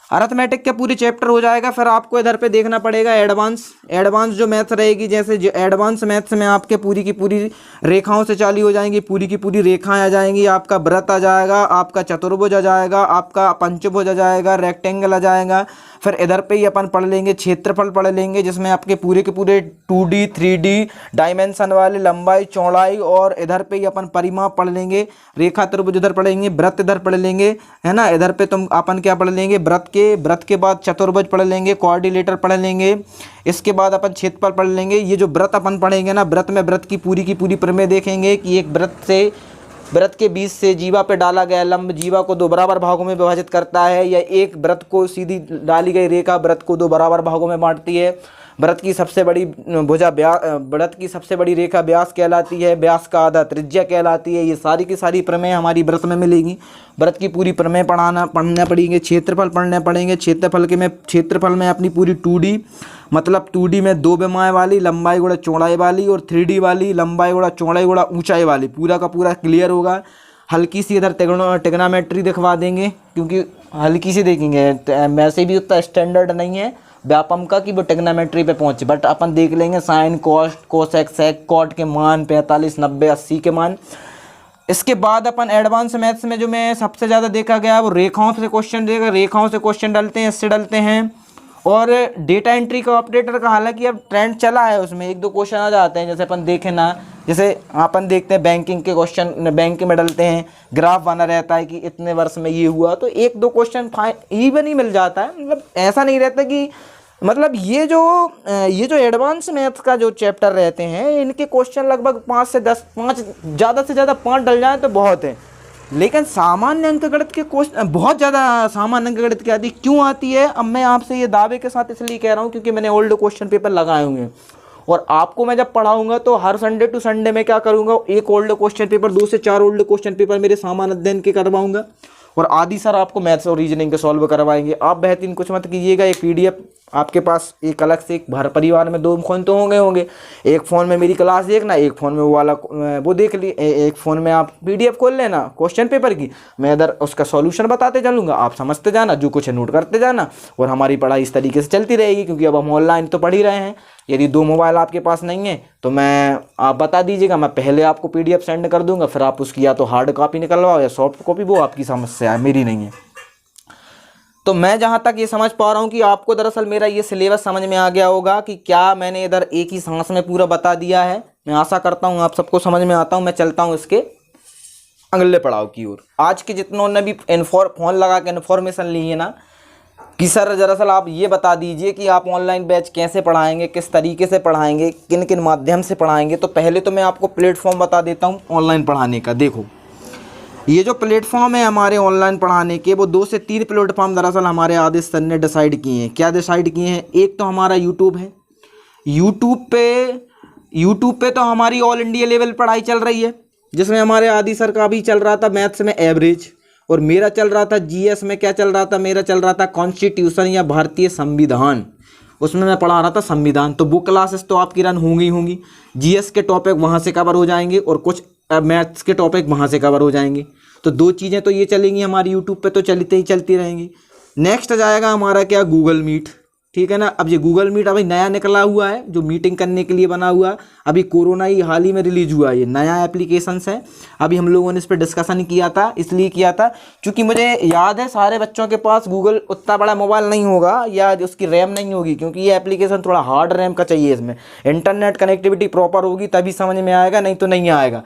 अरिथमेटिक के पूरे चैप्टर हो जाएगा। फिर आपको इधर पे देखना पड़ेगा एडवांस जो मैथ्स रहेगी, जैसे जो एडवांस मैथ्स में आपके पूरी की पूरी रेखाओं से चालू हो जाएंगी, पूरी की पूरी रेखाएं आ जाएंगी, आपका वृत्त आ जाएगा, आपका चतुर्भुज आ जाएगा, आपका पंचभुज आ जाएगा, रेक्टेंगल आ जाएगा। फिर इधर पे ही अपन पढ़ लेंगे क्षेत्रफल पढ़ लेंगे, जिसमें आपके पूरे के पूरे 2D 3D डायमेंशन वाले लंबाई चौड़ाई, और इधर पे ही अपन परिमाप पढ़ लेंगे, रेखा त्रिभुज इधर पढ़ेंगे, वृत्त इधर पढ़ लेंगे, है ना। इधर पे तुम अपन क्या पढ़ लेंगे? वृत्त के बाद चतुर्भुज पढ़ लेंगे, कोऑर्डिनेटर पढ़ लेंगे। इसके बाद अपन क्षेत्रफल पढ़ लेंगे। ये जो वृत्त अपन पढ़ेंगे ना, वृत्त में वृत्त की पूरी प्रमेय देखेंगे कि एक वृत्त के बीच से जीवा पे डाला गया लंब जीवा को 2 बराबर भागों में विभाजित करता है, या एक वृत्त को सीधी डाली गई रेखा वृत्त को 2 बराबर भागों में बांटती है। वृत्त की सबसे बड़ी भुजा वृत्त की सबसे बड़ी रेखा व्यास कहलाती है, व्यास का आधा त्रिज्या कहलाती है। ये सारी की सारी प्रमेय हमारी वृत्त में मिलेगी। वृत्त की पूरी प्रमेय पढ़ना पड़ेंगे। क्षेत्रफल पढ़ने पड़ेंगे। क्षेत्रफल में अपनी पूरी 2D मतलब 2D में 2 विमाएँ वाली, लंबाई गुणा चौड़ाई वाली, और 3D वाली लंबाई गुणा चौड़ाई गुणा ऊंचाई वाली, पूरा का पूरा क्लियर होगा। हल्की सी इधर टिग्नोमेट्री दिखवा देंगे, क्योंकि हल्की सी देखेंगे, वैसे भी उतना स्टैंडर्ड नहीं है व्यापम का कि वो टिग्नोमेट्री पे पहुंचे, बट अपन देख लेंगे साइन, कोसेक, सेक, कॉट के मान, 45, 90, 80 के मान। इसके बाद अपन एडवांस मैथ्स में जो मैं सबसे ज़्यादा देखा गया वो रेखाओं से क्वेश्चन देगा। रेखाओं से क्वेश्चन डलते हैं, इससे डलते हैं। और डेटा एंट्री का ऑपरेटर का हालांकि अब ट्रेंड चला है, उसमें 1-2 क्वेश्चन आ जाते हैं। जैसे अपन देखें ना, जैसे अपन देखते हैं बैंकिंग के क्वेश्चन बैंक में डलते हैं, ग्राफ बना रहता है कि इतने वर्ष में ये हुआ, तो 1-2 क्वेश्चन इवन ही मिल जाता है। मतलब ऐसा नहीं रहता कि मतलब ये जो एडवांस मैथ्स का जो चैप्टर रहते हैं, इनके क्वेश्चन लगभग 5 से 10, 5 ज़्यादा से ज़्यादा 5 डल जाए तो बहुत है। लेकिन सामान्य अंक गणित के क्वेश्चन बहुत ज़्यादा सामान्य अंक गणित की आती क्यों आती है? अब मैं आपसे ये दावे के साथ इसलिए कह रहा हूँ क्योंकि मैंने ओल्ड क्वेश्चन पेपर लगाए हुए हैं, और आपको मैं जब पढ़ाऊंगा तो हर संडे टू संडे मैं क्या करूँगा, एक ओल्ड क्वेश्चन पेपर, 2 से 4 ओल्ड क्वेश्चन पेपर मेरे सामान्य अध्ययन के करवाऊंगा, और आदि सर आपको मैथ्स और रीजनिंग के सॉल्व करवाएंगे। आप बेहतरीन कुछ मत कीजिएगा, एक PDF आपके पास एक अलग से एक भर परिवार में 2 फ़ोन तो होंगे। एक फ़ोन में मेरी क्लास देखना, एक फ़ोन में वो वाला वो देख ली, एक फ़ोन में आप PDF खोल लेना क्वेश्चन पेपर की, मैं इधर उसका सॉल्यूशन बताते चलूँगा, आप समझते जाना, जो कुछ है नोट करते जाना, और हमारी पढ़ाई इस तरीके से चलती रहेगी। क्योंकि अब हम ऑनलाइन तो पढ़ ही रहे हैं। यदि 2 मोबाइल आपके पास नहीं है तो आप बता दीजिएगा, मैं पहले आपको PDF सेंड कर दूँगा, फिर आप उसकी या तो हार्ड कॉपी निकलवाओ या सॉफ्ट कॉपी, वो आपकी समस्या है, मेरी नहीं है। तो मैं जहाँ तक ये समझ पा रहा हूँ कि आपको दरअसल मेरा ये सिलेबस समझ में आ गया होगा कि क्या मैंने इधर एक ही सांस में पूरा बता दिया है। मैं आशा करता हूँ आप सबको समझ में आता हूँ। मैं चलता हूँ इसके अगले पड़ाव की ओर। आज के जितनों ने भी फ़ोन लगा के इन्फॉर्मेशन ली है ना कि सर दरअसल आप ये बता दीजिए कि आप ऑनलाइन बैच कैसे पढ़ाएंगे, किस तरीके से पढ़ाएंगे, किन किन माध्यम से पढ़ाएंगे। तो पहले तो मैं आपको प्लेटफॉर्म बता देता हूँ ऑनलाइन पढ़ाने का। देखो, ये जो प्लेटफॉर्म है हमारे ऑनलाइन पढ़ाने के, वो 2 से 3 प्लेटफॉर्म दरअसल हमारे आदेश सर ने डिसाइड किए हैं। क्या डिसाइड किए हैं? एक तो हमारा यूट्यूब है। यूट्यूब पे तो हमारी ऑल इंडिया लेवल पढ़ाई चल रही है, जिसमें हमारे आदि सर का भी चल रहा था मैथ्स में एवरेज, और मेरा चल रहा था GS में। क्या चल रहा था? मेरा चल रहा था कॉन्स्टिट्यूशन या भारतीय संविधान, उसमें मैं पढ़ा रहा था संविधान। तो वो क्लासेस तो आपकी रन होंगी। GS के टॉपिक वहाँ से कवर हो जाएंगे और कुछ मैथ्स के टॉपिक वहाँ से कवर हो जाएंगे। तो 2 चीज़ें तो ये चलेंगी हमारी यूट्यूब पे, तो चलती रहेंगी। नेक्स्ट आ जाएगा हमारा क्या? Google Meet. ठीक है ना। अब ये गूगल मीट अभी नया निकला हुआ है, जो मीटिंग करने के लिए बना हुआ है। अभी कोरोना ही हाल ही में रिलीज हुआ है, ये नया एप्लीकेशंस है। अभी हम लोगों ने इस पर डिस्कशन किया था, इसलिए किया था क्योंकि मुझे याद है सारे बच्चों के पास गूगल उतना बड़ा मोबाइल नहीं होगा या उसकी रैम नहीं होगी, क्योंकि ये एप्लीकेशन थोड़ा हार्ड रैम का चाहिए। इसमें इंटरनेट कनेक्टिविटी प्रॉपर होगी तभी समझ में आएगा, नहीं तो नहीं आएगा।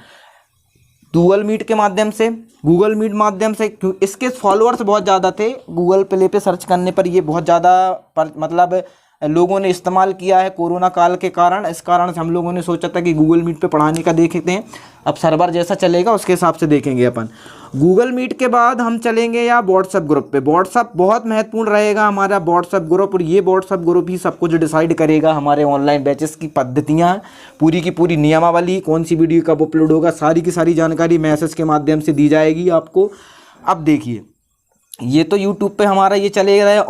गूगल मीट के माध्यम से, इसके फॉलोअर्स बहुत ज़्यादा थे। गूगल प्ले पे सर्च करने पर ये बहुत ज़्यादा मतलब लोगों ने इस्तेमाल किया है कोरोना काल के कारण। इस कारण से हम लोगों ने सोचा था कि गूगल मीट पे पढ़ाने का देखते हैं। अब सर्वर जैसा चलेगा उसके हिसाब से देखेंगे अपन। गूगल मीट के बाद हम चलेंगे या व्हाट्सएप ग्रुप पे। व्हाट्सएप बहुत महत्वपूर्ण रहेगा हमारा व्हाट्सएप ग्रुप, और ये व्हाट्सएप ग्रुप ही सब कुछ डिसाइड करेगा हमारे ऑनलाइन बैचेस की पद्धतियाँ, पूरी की पूरी नियमावली, कौन सी वीडियो कब अपलोड होगा, सारी की सारी जानकारी मैसेज के माध्यम से दी जाएगी आपको। अब देखिए, ये तो यूट्यूब पे हमारा ये चलेगा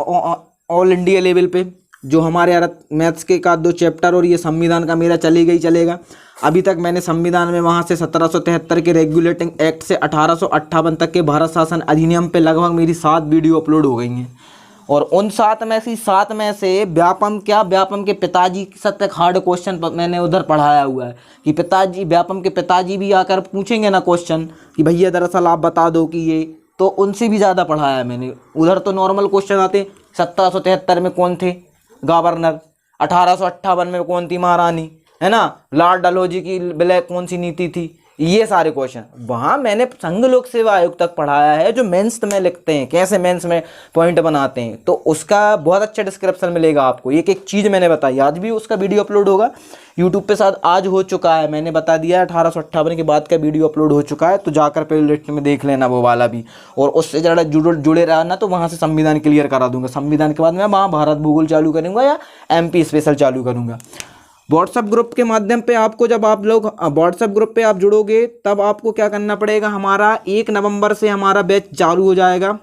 ऑल इंडिया लेवल पे, जो हमारे मैथ्स के का 2 चैप्टर और ये संविधान का मेरा चलेगा ही चलेगा। अभी तक मैंने संविधान में वहाँ से 1773 के रेगुलेटिंग एक्ट से 1858 तक के भारत शासन अधिनियम पे लगभग मेरी 7 वीडियो अपलोड हो गई हैं। और उन 7 में से व्यापम के पिताजी से तक हार्ड क्वेश्चन मैंने उधर पढ़ाया हुआ है कि व्यापम के पिताजी भी आकर पूछेंगे ना क्वेश्चन कि भैया दरअसल आप बता दो कि ये, तो उनसे भी ज़्यादा पढ़ाया है मैंने। उधर तो नॉर्मल क्वेश्चन आते, 1773 में कौन थे गवर्नर, 1858 में कौन थी महारानी, है ना, लॉर्ड डलहौजी की विलय कौन सी नीति थी, ये सारे क्वेश्चन। वहाँ मैंने संघ लोक सेवा आयोग तक पढ़ाया है, जो मेंस में लिखते हैं, कैसे मेंस में पॉइंट बनाते हैं। तो उसका बहुत अच्छा डिस्क्रिप्शन मिलेगा आपको, एक एक चीज़ मैंने बताई। आज भी उसका वीडियो अपलोड होगा यूट्यूब पे, साथ आज हो चुका है, मैंने बता दिया 1858 के बाद का वीडियो अपलोड हो चुका है। तो जाकर प्ले लिस्ट में देख लेना वो वाला भी, और उससे ज़्यादा जुड़े रहना। तो वहाँ से संविधान क्लियर करा दूंगा। संविधान के बाद मैं वहाँ भारत भूगोल चालू करूँगा या MP स्पेशल चालू करूँगा। व्हाट्सएप ग्रुप के माध्यम पे आपको, जब आप लोग व्हाट्सएप ग्रुप पे आप जुड़ोगे, तब आपको क्या करना पड़ेगा, हमारा 1 नवंबर से हमारा बैच चालू हो जाएगा।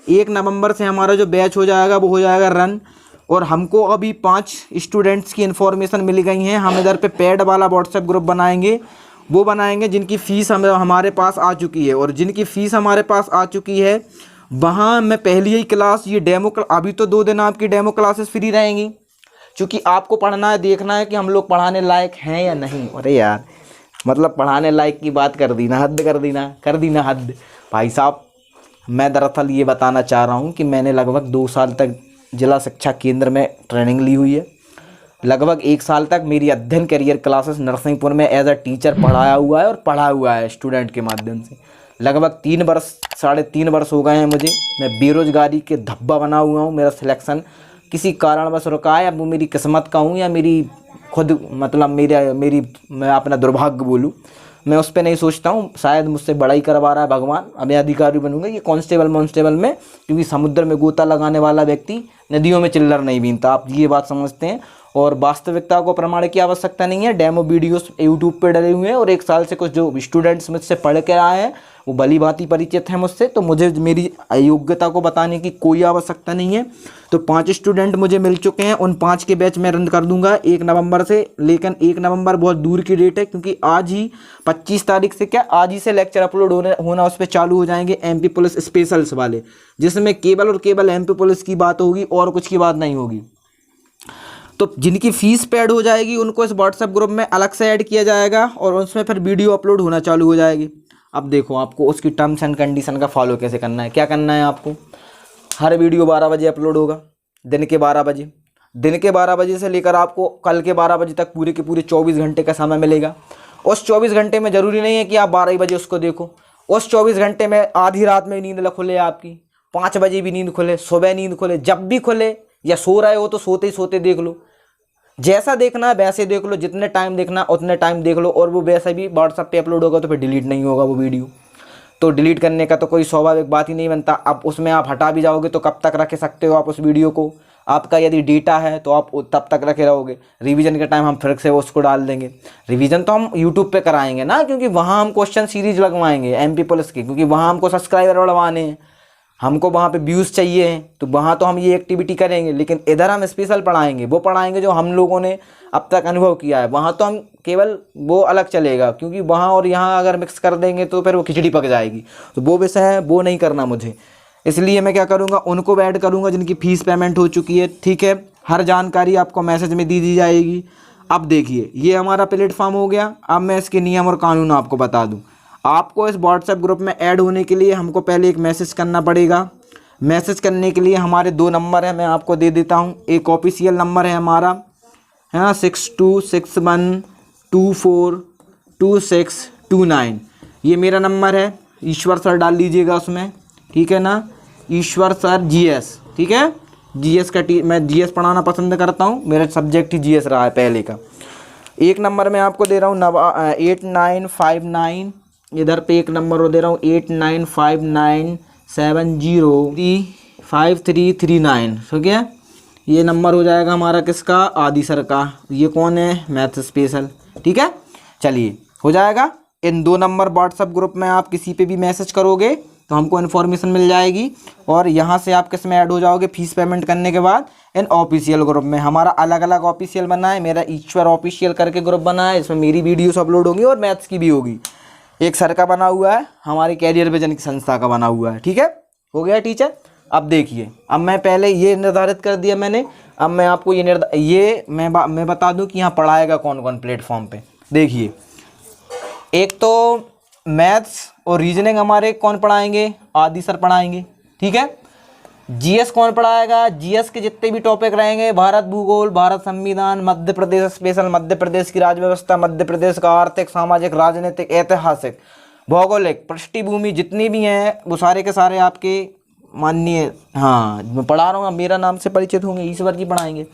1 नवंबर से हमारा जो बैच हो जाएगा वो हो जाएगा रन। और हमको अभी 5 स्टूडेंट्स की इन्फॉर्मेशन मिल गई हैं। हम इधर पे पेड वाला व्हाट्सएप ग्रुप बनाएंगे, वो बनाएंगे जिनकी फ़ीस हमारे पास आ चुकी है। और जिनकी फ़ीस हमारे पास आ चुकी है वहाँ मैं पहली ही क्लास, ये डेमो, अभी तो 2 दिन आपकी डेमो क्लासेस फ्री रहेंगी, क्योंकि आपको पढ़ना है, देखना है कि हम लोग पढ़ाने लायक हैं या नहीं। अरे यार, मतलब पढ़ाने लायक की बात कर दी ना, हद कर दी ना हद। भाई साहब, मैं दरअसल ये बताना चाह रहा हूँ कि मैंने लगभग 2 साल तक जिला शिक्षा केंद्र में ट्रेनिंग ली हुई है। लगभग 1 साल तक मेरी अध्ययन करियर क्लासेस नरसिंहपुर में एज अ टीचर पढ़ाया हुआ है और पढ़ा हुआ है स्टूडेंट के माध्यम से। लगभग 3 वर्ष, 3.5 वर्ष हो गए हैं मुझे। मैं बेरोजगारी के धब्बा बना हुआ हूँ। मेरा सिलेक्शन किसी कारणवश रुका है। अब वो मेरी किस्मत का हूँ या मेरी खुद, मतलब मैं अपना दुर्भाग्य बोलूँ, मैं उस पर नहीं सोचता हूँ। शायद मुझसे बड़ा ही करवा रहा है भगवान। अब मैं अधिकारी बनूंगा ये कांस्टेबल में, क्योंकि समुद्र में गोता लगाने वाला व्यक्ति नदियों में चिल्लर नहीं बीनता, आप ये बात समझते हैं। और वास्तविकता को प्रमाण की आवश्यकता नहीं है। डेमो वीडियोस यूट्यूब पे डले हुए हैं और 1 साल से कुछ जो स्टूडेंट्स मुझसे पढ़ के आए हैं वो भली भांति परिचित हैं मुझसे, तो मुझे मेरी अयोग्यता को बताने की कोई आवश्यकता नहीं है। तो 5 स्टूडेंट मुझे मिल चुके हैं, उन 5 के बैच मैं रन कर दूंगा 1 नवंबर से। लेकिन 1 नवंबर बहुत दूर की डेट है, क्योंकि आज ही 25 तारीख से आज ही से लेक्चर अपलोड होना उस पर चालू हो जाएंगे MP पुलिस स्पेशल्स वाले, जिसमें केवल और केवल MP पुलिस की बात होगी और कुछ की बात नहीं होगी। तो जिनकी फ़ीस पेड हो जाएगी उनको इस व्हाट्सएप ग्रुप में अलग से ऐड किया जाएगा और उसमें फिर वीडियो अपलोड होना चालू हो जाएगी। अब देखो आपको उसकी टर्म्स एंड कंडीशन का फॉलो कैसे करना है। क्या करना है आपको, हर वीडियो 12 बजे अपलोड होगा, दिन के 12 बजे। दिन के 12 बजे से लेकर आपको कल के 12 बजे तक पूरे के पूरे 24 घंटे का समय मिलेगा। उस 24 घंटे में ज़रूरी नहीं है कि आप 12 बजे उसको देखो। उस 24 घंटे में आधी रात में नींद खुले, आपकी 5 बजे भी नींद खुले, सुबह नींद खुले, जब भी खुले, या सो रहे हो तो सोते ही सोते देख लो। जैसा देखना है वैसे देख लो, जितने टाइम देखना उतने टाइम देख लो। और वो वैसे भी व्हाट्सएप पे अपलोड होगा तो फिर डिलीट नहीं होगा वो वीडियो, तो डिलीट करने का तो कोई स्वाभाविक बात ही नहीं बनता। अब उसमें आप हटा भी जाओगे तो कब तक रख सकते हो आप उस वीडियो को। आपका यदि डेटा है तो आप तब तक रखे रहोगे। रिवीजन के टाइम हम फिर से उसको डाल देंगे। रिवीजन तो हम यूट्यूब पे कराएंगे ना, क्योंकि वहाँ हम क्वेश्चन सीरीज लगवाएंगे MP पुलिस की, क्योंकि वहाँ हमको सब्सक्राइबर बढ़वाने हैं, हमको वहाँ पे व्यूज़ चाहिए हैं, तो वहाँ तो हम ये एक्टिविटी करेंगे। लेकिन इधर हम स्पेशल पढ़ाएंगे, वो पढ़ाएंगे जो हम लोगों ने अब तक अनुभव किया है। वहाँ तो हम केवल वो अलग चलेगा, क्योंकि वहाँ और यहाँ अगर मिक्स कर देंगे तो फिर वो खिचड़ी पक जाएगी। तो वो विषय है, वो नहीं करना मुझे। इसलिए मैं क्या करूँगा, उनको ऐड करूँगा जिनकी फ़ीस पेमेंट हो चुकी है। ठीक है, हर जानकारी आपको मैसेज में दी जाएगी। अब देखिए, ये हमारा प्लेटफॉर्म हो गया। अब मैं इसके नियम और कानून आपको बता दूँ। आपको इस व्हाट्सएप ग्रुप में ऐड होने के लिए हमको पहले एक मैसेज करना पड़ेगा। मैसेज करने के लिए हमारे 2 नंबर हैं, मैं आपको दे देता हूं। एक ऑफिशियल नंबर है हमारा, है ना, 6261242629। ये मेरा नंबर है। ईश्वर सर डाल लीजिएगा उसमें, ठीक है ना, ईश्वर सर GS, ठीक है। GS का मैं GS पढ़ाना पसंद करता हूँ, मेरा सब्जेक्ट ही GS रहा है पहले का। एक नंबर मैं आपको दे रहा हूँ 8959, इधर पे एक नंबर वो दे रहा हूँ 8959705339। ठीक है, ये नंबर हो जाएगा हमारा किसका, आदि सर का। ये कौन है, मैथ स्पेशल। ठीक है, चलिए हो जाएगा। इन 2 नंबर व्हाट्सएप ग्रुप में आप किसी पे भी मैसेज करोगे तो हमको इन्फॉर्मेशन मिल जाएगी और यहाँ से आप किस में ऐड हो जाओगे, फीस पेमेंट करने के बाद इन ऑफिशियल ग्रुप में। हमारा अलग अलग ऑफिशियल बना है, मेरा ईश्वर ऑफिशियल करके ग्रुप बना है, इसमें मेरी वीडियोस अपलोड होंगी और मैथ्स की भी होगी। एक सर का बना हुआ है, हमारी कैरियर विजन की संस्था का बना हुआ है। ठीक है, हो गया टीचर। अब देखिए, अब मैं पहले ये निर्धारित कर दिया मैंने, अब मैं आपको मैं बता दूं कि यहाँ पढ़ाएगा कौन कौन प्लेटफॉर्म पे। देखिए, एक तो मैथ्स और रीजनिंग हमारे कौन पढ़ाएंगे, आदि सर पढ़ाएंगे। ठीक है, GS कौन पढ़ाएगा, GS के जितने भी टॉपिक रहेंगे, भारत भूगोल, भारत संविधान, मध्य प्रदेश स्पेशल, मध्य प्रदेश की राज्य व्यवस्था, मध्य प्रदेश का आर्थिक, सामाजिक, राजनीतिक, ऐतिहासिक, भौगोलिक, पृष्ठभूमि, जितनी भी हैं वो सारे के सारे आपके माननीय, हाँ मैं पढ़ा रहा हूँ, मेरा नाम से परिचित होंगे, ईश्वर जी पढ़ाएंगे।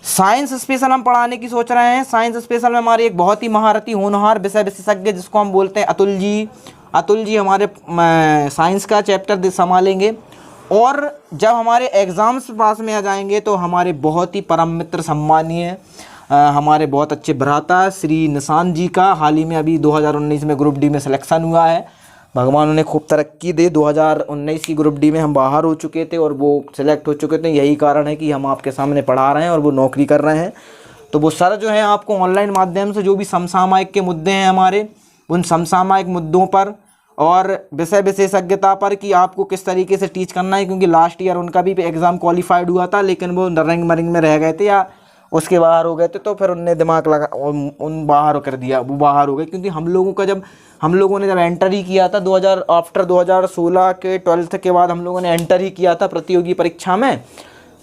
साइंस स्पेशल हम पढ़ाने की सोच रहे हैं। साइंस स्पेशल में हमारे एक बहुत ही महारथी होनहार विषय विशेषज्ञ जिसको हम बोलते हैं अतुल जी हमारे साइंस का चैप्टर संभालेंगे। और जब हमारे एग्ज़ाम्स पास में आ जाएंगे तो हमारे बहुत ही परम मित्र सम्मानीय हमारे बहुत अच्छे भ्राता श्री निशांत जी का हाल ही में अभी 2019 में ग्रुप डी में सिलेक्शन हुआ है। भगवान उन्हें खूब तरक्की दे। 2019 की ग्रुप डी में हम बाहर हो चुके थे और वो सिलेक्ट हो चुके थे। यही कारण है कि हम आपके सामने पढ़ा रहे हैं और वो नौकरी कर रहे हैं। तो वो सर जो है आपको ऑनलाइन माध्यम से जो भी समसामयिक के मुद्दे हैं हमारे, उन समसामयिक मुद्दों पर और विषय विशेषज्ञता पर कि आपको किस तरीके से टीच करना है, क्योंकि लास्ट ईयर उनका भी एग्ज़ाम क्वालिफाइड हुआ था लेकिन वो रैंक मरिंग में रह गए थे या उसके बाहर हो गए थे, तो फिर उनने दिमाग लगा उन बाहर कर दिया, वो बाहर हो गए। क्योंकि हम लोगों ने जब एंटर ही किया था 2016 के 12th के बाद हम लोगों ने एंटर ही किया था प्रतियोगी परीक्षा में,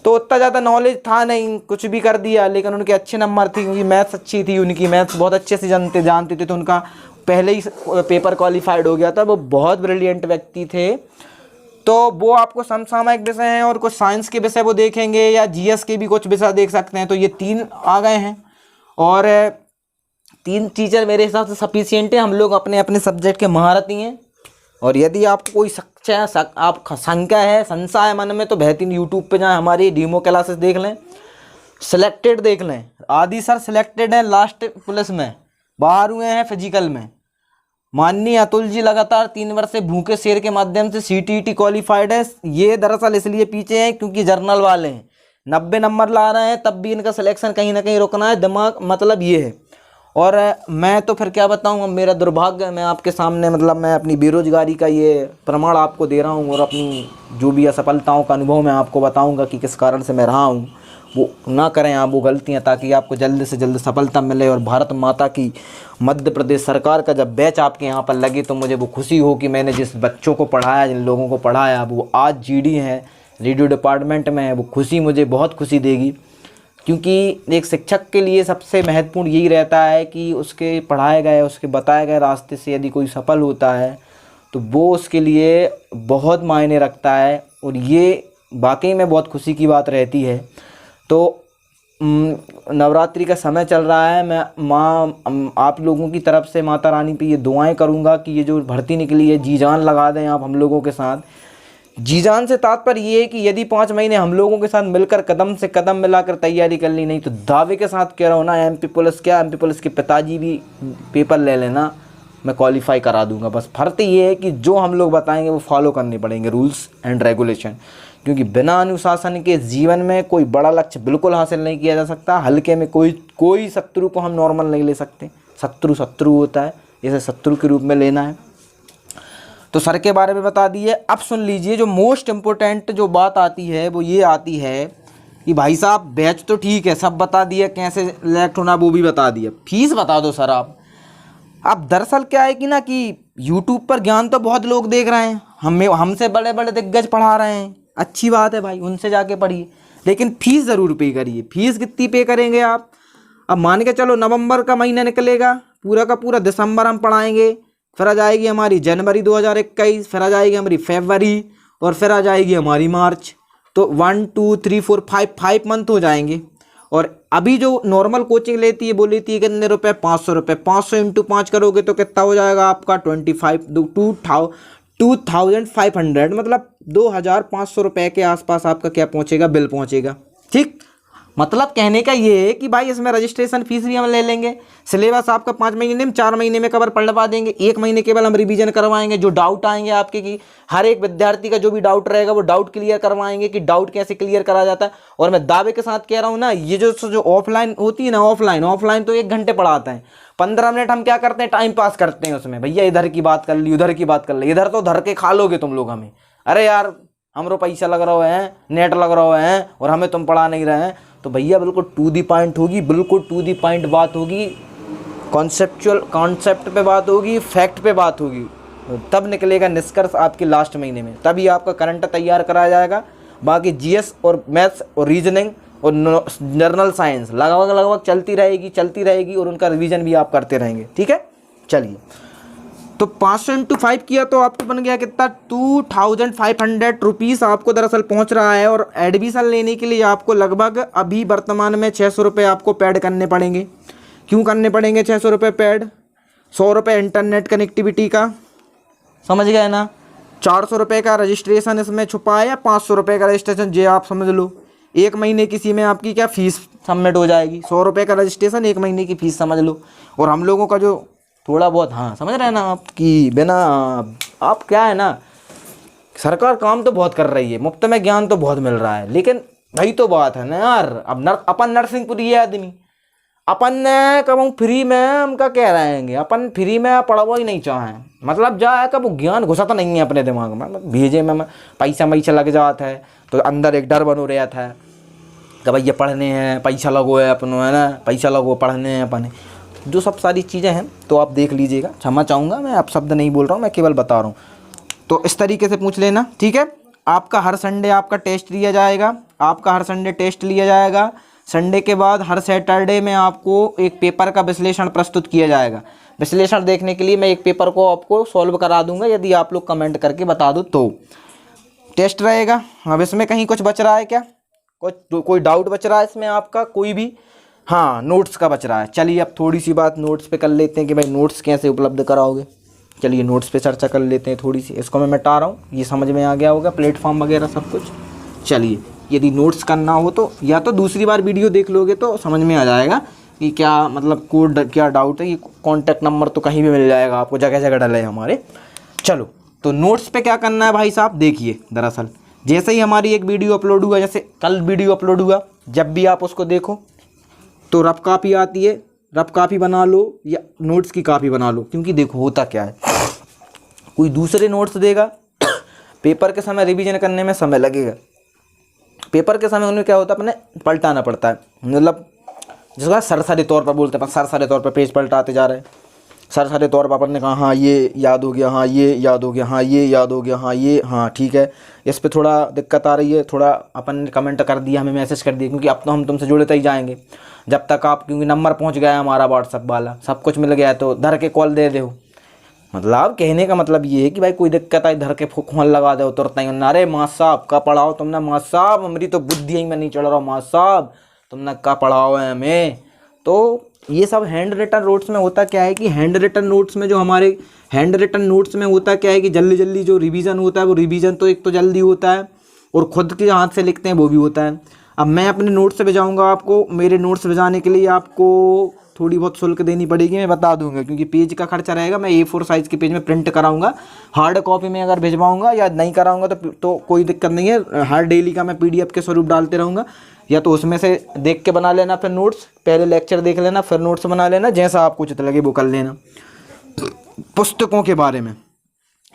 तो उतना ज़्यादा नॉलेज था नहीं, कुछ भी कर दिया। लेकिन उनके अच्छे नंबर थे क्योंकि मैथ्स अच्छी थी, उनकी मैथ्स बहुत अच्छे से जानते थे, तो उनका पहले ही पेपर क्वालिफाइड हो गया था। वो बहुत ब्रिलियंट व्यक्ति थे। तो वो आपको समसामयिक विषय हैं और कुछ साइंस के विषय वो देखेंगे या GS के भी कुछ विषय देख सकते हैं। तो ये 3 आ गए हैं और 3 टीचर मेरे हिसाब से सफिशिएंट है। हम लोग अपने अपने सब्जेक्ट के महारथी हैं। और यदि आपको कोई संशय है मन में, तो बेहतरीन यूट्यूब पे जाएं, हमारी डेमो क्लासेस देख लें। सिलेक्टेड देख लें, आदि सर सिलेक्टेड हैं लास्ट पुलिस में, बाहर हुए हैं फिजिकल में। माननीय अतुल जी लगातार 3 वर्ष से भूखे शेर के माध्यम से CTET क्वालिफाइड है। ये दरअसल इसलिए पीछे हैं क्योंकि जर्नल वाले हैं, 90 नंबर ला रहे हैं, तब भी इनका सिलेक्शन कहीं ना कहीं रुकना है, दिमाग मतलब ये है। और मैं तो फिर क्या बताऊँ, मेरा दुर्भाग्य, मैं आपके सामने मतलब मैं अपनी बेरोजगारी का ये प्रमाण आपको दे रहा हूँ, और अपनी जो भी असफलताओं का अनुभव मैं आपको बताऊँगा कि किस कारण से मैं रहा हूँ। वो ना करें आप वो गलतियाँ, ताकि आपको जल्द से जल्द सफलता मिले। और भारत माता की, मध्य प्रदेश सरकार का जब बैच आपके यहाँ पर लगे तो मुझे वो खुशी हो कि मैंने जिस बच्चों को पढ़ाया, जिन लोगों को पढ़ाया, वो आज GD हैं, रेडियो डिपार्टमेंट में है। वो खुशी मुझे बहुत खुशी देगी, क्योंकि एक शिक्षक के लिए सबसे महत्वपूर्ण यही रहता है कि उसके पढ़ाए गए, उसके बताए गए रास्ते से यदि कोई सफल होता है तो वो उसके लिए बहुत मायने रखता है। और ये वाकई में बहुत खुशी की बात रहती है। तो नवरात्रि का समय चल रहा है, मैं आप लोगों की तरफ से माता रानी पे ये दुआएं करूँगा कि ये जो भर्ती निकली है, जी जान लगा दें आप हम लोगों के साथ। जी जान से तात्पर्य ये है कि यदि 5 महीने हम लोगों के साथ मिलकर कदम से कदम मिलाकर तैयारी कर ली, नहीं तो दावे के साथ कह रहा हूँ ना, MP पुलिस क्या, MP पुलिस के पिताजी भी पेपर ले लेना, मैं क्वालिफाई करा दूंगा। बस फर्क ये है कि जो हम लोग बताएंगे वो फॉलो करने पड़ेंगे, रूल्स एंड रेगुलेशन, क्योंकि बिना अनुशासन के जीवन में कोई बड़ा लक्ष्य बिल्कुल हासिल नहीं किया जा सकता। हल्के में कोई शत्रु को हम नॉर्मल नहीं ले सकते, शत्रु होता है, इसे शत्रु के रूप में लेना है। तो सर के बारे में बता दिए। अब सुन लीजिए, जो मोस्ट इम्पोर्टेंट जो बात आती है वो ये आती है कि भाई साहब बैच तो ठीक है, सब बता दिया, कैसे सिलेक्ट होना वो भी बता दिया, फीस बता दो सर आप। अब दरअसल क्या है कि ना कि यूट्यूब पर ज्ञान तो बहुत लोग देख रहे हैं, हमसे बड़े बड़े दिग्गज पढ़ा रहे हैं, अच्छी बात है भाई, उनसे जाके पढ़िए, लेकिन फ़ीस ज़रूर पे करिए। फीस कितनी पे करेंगे आप? अब मान के चलो नवंबर का महीना निकलेगा, पूरा का पूरा दिसंबर हम पढ़ाएंगे, फिर आ जाएगी हमारी जनवरी 2021, फिर आ जाएगी हमारी फरवरी, और फिर आ जाएगी हमारी मार्च। तो 1 2 3 4 5 मंथ हो जाएंगे। और अभी जो नॉर्मल कोचिंग लेती है वो लेती है कितने रुपए? 500 रुपये। 500 × 5 करोगे तो कितना हो जाएगा आपका? 2500 मतलब 2500 रुपये के आसपास आपका क्या पहुंचेगा? बिल पहुंचेगा। ठीक, मतलब कहने का ये है कि भाई इसमें रजिस्ट्रेशन फीस भी हम ले लेंगे, सिलेबस आपका 5 महीने में 4 महीने में कवर पढ़वा देंगे, 1 महीने केवल हम रिवीजन करवाएंगे। जो डाउट आएंगे आपके कि हर एक विद्यार्थी का जो भी डाउट रहेगा वो डाउट क्लियर करवाएंगे कि डाउट कैसे क्लियर करा जाता है। और मैं दावे के साथ कह रहा हूँ ना, ये जो ऑफलाइन होती है ना, ऑफलाइन तो 1 घंटे पढ़ाते हैं, 15 मिनट हम क्या करते हैं? टाइम पास करते हैं उसमें। भैया इधर की बात कर ली, उधर की बात कर ली, इधर तो धर के खा लोगे तुम लोग हमें। अरे यार हमरो पैसा लग रहा है, नेट लग रहा है, और हमें तुम पढ़ा नहीं रहे हैं। तो भैया बिल्कुल टू दी पॉइंट होगी, बिल्कुल टू दी पॉइंट बात होगी, कॉन्सेप्ट पे बात होगी, फैक्ट पे बात होगी, तब निकलेगा निष्कर्ष आपके लास्ट महीने में, तभी आपका करंट तैयार कराया जाएगा। बाकी GS और मैथ्स और रीजनिंग और जनरल साइंस लगभग चलती रहेगी और उनका रिवीजन भी आप करते रहेंगे। ठीक है, चलिए। तो 500 × 5 किया तो आपको बन गया कितना? 2500 रुपीज़ आपको दरअसल पहुंच रहा है। और एडमिशन लेने के लिए आपको लगभग अभी वर्तमान में 600 रुपये आपको पेड करने पड़ेंगे। क्यों करने पड़ेंगे 600 रुपये पेड? 100 रुपये इंटरनेट कनेक्टिविटी का, समझ गए ना? 400 रुपये का रजिस्ट्रेशन इसमें छुपा है, या 500 रुपये का रजिस्ट्रेशन, जे आप समझ लो। 1 महीने किसी में आपकी क्या फीस सबमिट हो जाएगी? 100 रुपये का रजिस्ट्रेशन, 1 महीने की फ़ीस समझ लो। और हम लोगों का जो थोड़ा बहुत, हाँ समझ रहे हैं ना आप, कि बिना आप क्या है ना, सरकार काम तो बहुत कर रही है, मुफ्त में ज्ञान तो बहुत मिल रहा है, लेकिन वही तो बात है ना यार। अब अपन नरसिंहपुरी है आदमी, अपन ने कब फ्री में हम क्या कह रहेंगे, अपन फ्री में पढ़वा ही नहीं चाहें, मतलब जाए कब ज्ञान घुसा तो नहीं है अपने दिमाग में, भेजे में पैसा लग जाता है तो अंदर एक डर बनो रहता है कि भाई ये पढ़ने हैं, पैसा लगो है अपनों, है ना, पैसा लगो पढ़ने हैं अपने, जो सब सारी चीज़ें हैं। तो आप देख लीजिएगा, क्षमा चाहूँगा, मैं आप शब्द नहीं बोल रहा हूँ, मैं केवल बता रहा हूँ। तो इस तरीके से पूछ लेना, ठीक है। आपका हर संडे आपका टेस्ट लिया जाएगा, संडे के बाद हर सैटरडे में आपको एक पेपर का विश्लेषण प्रस्तुत किया जाएगा। विश्लेषण देखने के लिए मैं एक पेपर को आपको सॉल्व करा दूंगा, यदि आप लोग कमेंट करके बता दो तो। टेस्ट रहेगा। अब इसमें कहीं कुछ बच रहा है क्या? कोई डाउट बच रहा है इसमें आपका कोई भी? हाँ, नोट्स का बच रहा है। चलिए अब थोड़ी सी बात नोट्स पे कर लेते हैं कि भाई नोट्स कैसे उपलब्ध कराओगे। चलिए नोट्स पे चर्चा कर लेते हैं थोड़ी सी। इसको मैं मिटा रहा हूँ, ये समझ में आ गया होगा, प्लेटफॉर्म वगैरह सब कुछ। चलिए यदि नोट्स करना हो तो या तो दूसरी बार वीडियो देख लोगे तो समझ में आ जाएगा कि क्या मतलब कोड क्या डाउट है। ये कॉन्टैक्ट नंबर तो कहीं भी मिल जाएगा आपको, जगह जगह डले हैं हमारे। चलो तो नोट्स पे क्या करना है भाई साहब, देखिए दरअसल जैसे ही हमारी एक वीडियो अपलोड हुआ, जैसे कल वीडियो अपलोड हुआ, जब भी आप उसको देखो तो रफ कॉपी आती है, रफ कॉपी बना लो या नोट्स की कॉपी बना लो। क्योंकि देखो होता क्या है, कोई दूसरे नोट्स देगा, पेपर के समय रिवीजन करने में समय लगेगा, पेपर के समय उन्हें क्या होता है अपने पलटाना पड़ता है, मतलब जिसका सरसरी तौर पर बोलते हैं, सरसरी तौर पर पेज पलटाते जा रहे हैं, सरसरी तौर पर अपन ने कहा हाँ ये याद हो गया, हाँ ये याद हो गया, हाँ ये याद हो गया, हाँ ये, हाँ ठीक है, इस पर थोड़ा दिक्कत आ रही है, थोड़ा अपन ने कमेंट कर दिया, हमें मैसेज कर दिया, क्योंकि अब तो हम तुमसे जुड़ते ही जाएंगे जब तक आप, क्योंकि नंबर पहुंच गया है हमारा व्हाट्सअप वाला, सब कुछ मिल गया है, तो धर के कॉल दे दो। मतलब कहने का मतलब ये है कि भाई कोई दिक्कत आई धर के फोन लगा दो तुरंत ही, अरे माँ साहब का पढ़ाओ तुमने, माँ साहब हमारी तो बुद्धि ही में नहीं चढ़ रहा, माँ साहब तुमने का पढ़ाओ है हमें। तो ये सब हैंड रिटन नोट्स में होता क्या है कि हैंड रिटन नोट्स में जो हमारे हैंड रिटन नोट्स में होता क्या है कि जल्दी जल्दी जो रिवीजन होता है वो रिवीजन तो एक तो जल्दी होता है और खुद के हाथ से लिखते हैं वो भी होता है। अब मैं अपने नोट्स से भेजाऊंगा आपको, मेरे नोट्स भेजाने के लिए आपको थोड़ी बहुत शुल्क देनी पड़ेगी, मैं बता दूंगा, क्योंकि पेज का खर्चा रहेगा। मैं A4 साइज़ के पेज में प्रिंट कराऊंगा, हार्ड कॉपी में अगर भिजवाऊंगा या नहीं कराऊंगा तो कोई दिक्कत नहीं है, हर डेली का मैं PDF के स्वरूप डालते रहूँगा, या तो उसमें से देख के बना लेना फिर नोट्स, पहले लेक्चर देख लेना फिर नोट्स बना लेना, जैसा आपको उचित लगे वो कर लेना। पुस्तकों के बारे में,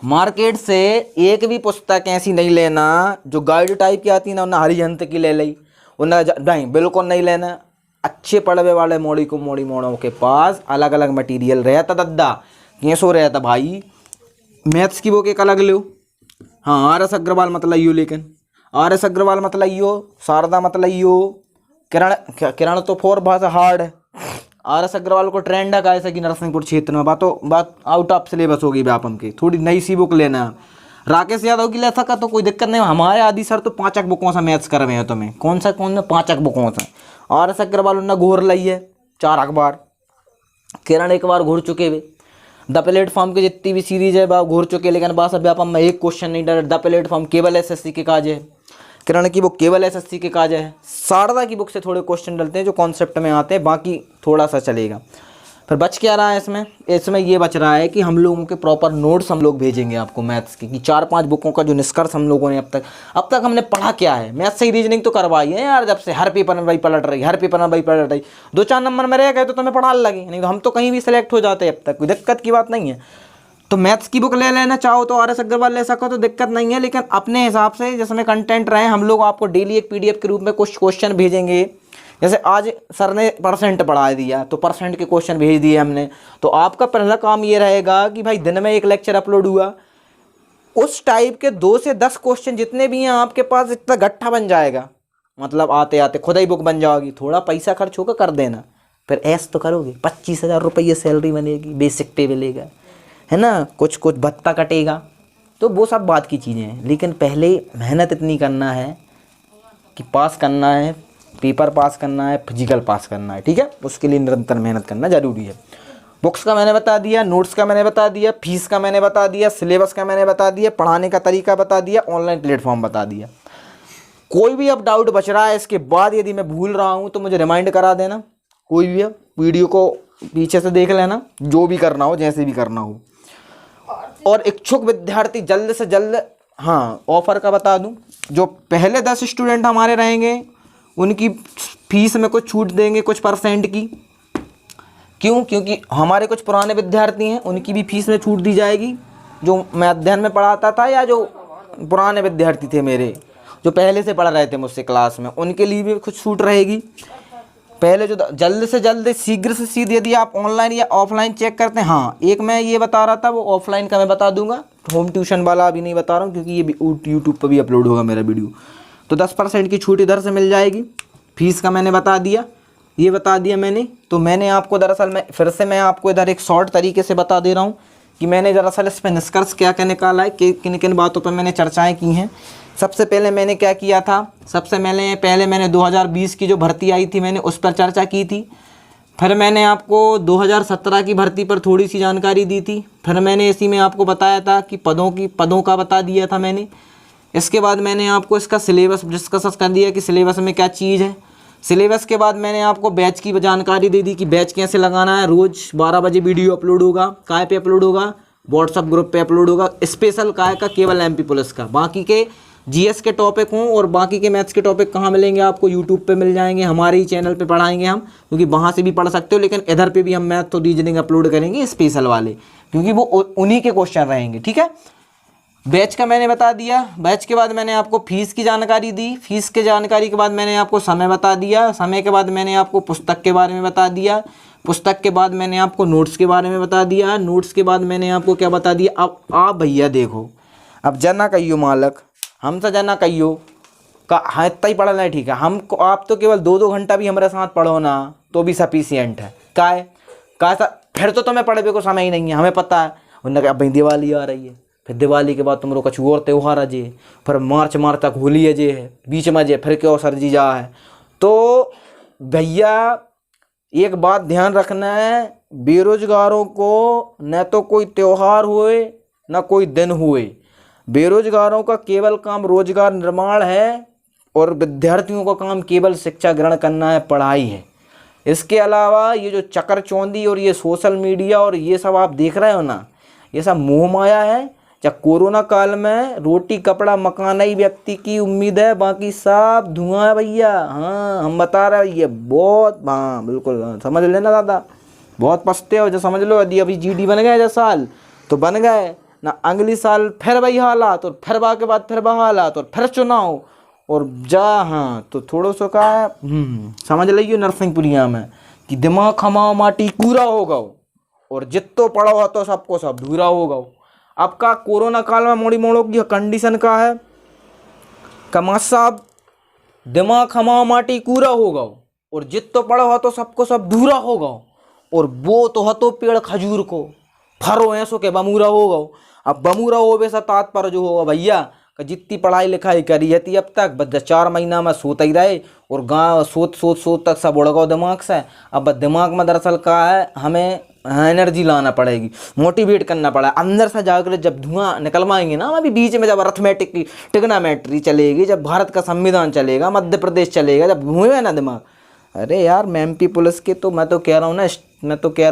मार्केट से एक भी पुस्तक ऐसी नहीं लेना जो गाइड टाइप की आती है ना, उन्हें हरिहंत की ले ली, उन्हें नहीं बिल्कुल नहीं लेना। अच्छे पढ़वे वाले मोड़ी को मोड़ी मोड़ों के पास अलग अलग मटेरियल रहता दद्दा, कैसो रहता भाई। मैथ्स की बुक एक अलग लो, हाँ RS अग्रवाल मत लाइयो, लेकिन RS अग्रवाल मत लाइयो, शारदा मत लाइयो, किरण तो 4 भाषा हार्ड है। RS अग्रवाल को ट्रेंड है कैसे कि नरसिंहपुर क्षेत्र में बात आउट ऑफ सिलेबस होगी व्यापम की, थोड़ी नई सी बुक लेना। राकेश यादव की ले सका तो कोई दिक्कत नहीं, हमारे आदि सर तो 5 बुकों से मैथ्स कर रहे हैं तुम्हें, कौन सा 5 बुकों से। RS अग्रवाल उन्होंने घोर लाई है 4 अखबार, किरण एक बार घूर चुके हुए, द प्लेटफॉर्म की जितनी भी सीरीज है वह घूर चुके, लेकिन बस व्यापम में एक क्वेश्चन नहीं डर। द प्लेटफॉर्म केवल SSC के काज है, किरण की बुक केवल SSC के काज है। शारदा की बुक से थोड़े क्वेश्चन डलते हैं जो कॉन्सेप्ट में आते हैं, बाकी थोड़ा सा चलेगा। फिर बच क्या रहा है इसमें ये बच रहा है कि हम लोगों के प्रॉपर नोट्स हम लोग भेजेंगे आपको मैथ्स के, कि 4-5 बुकों का जो निष्कर्ष हम लोगों ने अब तक हमने पढ़ा क्या है। मैथ्स से रीजनिंग तो करवाई है यार, जब से हर पेपर में वही पलट रही, हर पेपर में वही पलट रही, 2-4 नंबर में रह गए तो तुम्हें पढ़ा लगे, नहीं तो हम तो कहीं भी सिलेक्ट हो जाते हैं, अब तक कोई दिक्कत की बात नहीं है। तो मैथ्स की बुक ले लेना चाहो तो RS अग्रवाल ले सको तो दिक्कत नहीं है, लेकिन अपने हिसाब से जिसमें कंटेंट रहे हम लोग आपको डेली एक PDF के रूप में कुछ क्वेश्चन भेजेंगे। जैसे आज सर ने परसेंट पढ़ा दिया तो परसेंट के क्वेश्चन भेज दिए हमने, तो आपका पहला काम ये रहेगा कि भाई दिन में एक लेक्चर अपलोड हुआ, उस टाइप के 2 से 10 क्वेश्चन जितने भी हैं आपके पास, इतना गट्ठा बन जाएगा, मतलब आते आते खुद ही बुक बन जाओगी। थोड़ा पैसा खर्च होगा कर देना, फिर ऐस तो करोगे, 25,000 रुपये सैलरी बनेगी, बेसिक पे मिलेगा, है ना, कुछ भत्ता कटेगा, तो वो सब बात की चीज़ें हैं। लेकिन पहले मेहनत इतनी करना है कि पास करना है, पेपर पास करना है, फिजिकल पास करना है, ठीक है, उसके लिए निरंतर मेहनत करना ज़रूरी है। बुक्स का मैंने बता दिया, नोट्स का मैंने बता दिया, फीस का मैंने बता दिया, सिलेबस का मैंने बता दिया, पढ़ाने का तरीका बता दिया, ऑनलाइन प्लेटफॉर्म बता दिया। कोई भी अब डाउट बच रहा है इसके बाद, यदि मैं भूल रहा हूँ तो मुझे रिमाइंड करा देना, कोई भी वीडियो को पीछे से देख लेना, जो भी करना हो जैसे भी करना हो। और इच्छुक विद्यार्थी जल्द से जल्द, हाँ ऑफ़र का बता दूँ, जो पहले 10 स्टूडेंट हमारे रहेंगे उनकी फीस में कुछ छूट देंगे, कुछ % की। क्यों? क्योंकि हमारे कुछ पुराने विद्यार्थी हैं, उनकी भी फीस में छूट दी जाएगी, जो मैं अध्ययन में पढ़ाता था या जो पुराने विद्यार्थी थे मेरे, जो पहले से पढ़ रहे थे मुझसे क्लास में, उनके लिए भी कुछ छूट रहेगी। पहले जो जल्द से जल्द शीघ्र से शीघ्र यदि आप ऑनलाइन या ऑफलाइन चेक करते हैं, हाँ एक मैं ये बता रहा था वो ऑफलाइन का मैं बता दूंगा, होम ट्यूशन वाला अभी नहीं बता रहा हूँ क्योंकि ये यूट्यूब पर भी अपलोड होगा मेरा वीडियो, तो 10% की छूट इधर से मिल जाएगी। फीस का मैंने बता दिया, ये बता दिया मैंने। तो मैंने आपको दरअसल मैं फिर से मैं आपको इधर एक शॉर्ट तरीके से बता दे रहा हूँ कि मैंने दरअसल इस पर निष्कर्ष क्या क्या निकाला है, कि किन किन बातों पर मैंने चर्चाएँ की हैं। सबसे पहले मैंने क्या किया था, सबसे पहले मैंने 2020 की जो भर्ती आई थी मैंने उस पर चर्चा की थी। फिर मैंने आपको 2017 की भर्ती पर थोड़ी सी जानकारी दी थी। फिर मैंने इसी में आपको बताया था कि पदों का बता दिया था मैंने इसके बाद मैंने आपको इसका सिलेबस डिस्कस कर दिया कि सिलेबस में क्या चीज़ है। सिलेबस के बाद मैंने आपको बैच की जानकारी दे दी कि बैच कैसे लगाना है। रोज़ 12 बजे वीडियो अपलोड होगा। काय पे अपलोड होगा? व्हाट्सअप ग्रुप पे अपलोड होगा। स्पेशल काय का? केवल MP पुलिस का। बाकी के GS के टॉपिक हों और बाकी के मैथ्स के टॉपिक कहाँ मिलेंगे आपको? यूट्यूब पे मिल जाएंगे, हमारे ही चैनल पे पढ़ाएंगे हम, क्योंकि वहाँ से भी पढ़ सकते हो, लेकिन इधर पे भी हम मैथ और रीजनिंग अपलोड करेंगे स्पेशल वाले, क्योंकि वो उन्हीं के क्वेश्चन रहेंगे। ठीक है, बैच का मैंने बता दिया। बैच के बाद मैंने आपको फीस की जानकारी दी। फीस के जानकारी के बाद मैंने आपको समय बता दिया। समय के बाद मैंने आपको पुस्तक के बारे में बता दिया। पुस्तक के बाद मैंने आपको नोट्स के बारे में बता दिया। नोट्स के बाद मैंने आपको क्या बता दिया? अब आप भैया देखो, अब जना कहियो मालक, हमसे जना कहियो का हाँ इतना ही पढ़ना है, ठीक है। हमको आप तो केवल 2-2 घंटा भी हमारे साथ पढ़ो ना तो भी सफिशियंट है। का फिर तो तुम्हें पढ़ने को समय ही नहीं है, हमें पता है। उन्होंने कहा भाई दिवाली आ रही है, फिर दिवाली के बाद तुम लोग कछु और त्यौहार अजे, फिर मार्च तक होली अजे है, बीच में अजे फिर क्यों सरजी जा है। तो भैया एक बात ध्यान रखना है, बेरोजगारों को न तो कोई त्यौहार हुए न कोई दिन हुए। बेरोजगारों का केवल काम रोजगार निर्माण है और विद्यार्थियों का काम केवल शिक्षा ग्रहण करना है, पढ़ाई है। इसके अलावा ये जो चकरचौंधी और ये सोशल मीडिया और ये सब आप देख रहे हो ना, ये सब मोह माया है। या कोरोना काल में रोटी कपड़ा मकान ही व्यक्ति की उम्मीद है, बाकी सब धुआं है भैया। हाँ हम बता रहे हैं भैया, बहुत, हाँ बिल्कुल, हाँ, समझ लेना दादा, बहुत पछते हो जो समझ लो। यदि अभी GD बन गए जो साल तो बन गए ना, अगली साल फिर वही हालात, और फिर बा के बाद फिर वह हालात, और फिर चुनाव और जा। हाँ तो थोड़ा सा का समझ लीजिए नरसिंहपुरिया में कि दिमाग खमाओ माटी कूरा हो गओ और जितो पढ़ो हो तो सबको सब धूरा हो गओ। अब का कोरोना काल में मोड़ी मोड़ो की कंडीशन का है, कमा साहब दिमाग खमाओ माटी कूरा हो गओ और जितो पढ़ो हो तो सबको सब धूरा हो गओ, और वो तो हतो पेड़ खजूर को फरो ऐसो के बमूरा हो गओ। अब बमूरा हो वैसा तात्पर्य जो होगा भैया कि जितनी पढ़ाई लिखाई करी है थी अब तक, बस 4 महीना में सोता ही रहे और गाँव सोत तक सब उड़ गओ दिमाग से। अब दिमाग में दरअसल का है, हमें एनर्जी लाना पड़ेगी, मोटिवेट करना पड़ा अंदर से जाकर। जब धुआं निकलवाएंगे ना, अभी बीच में जब अर्थमेटिक की टिग्नामेट्री चलेगी, जब भारत का संविधान चलेगा, मध्य प्रदेश चलेगा, जब हुए ना दिमाग, अरे यार MP पुलिस के तो मैं तो कह रहा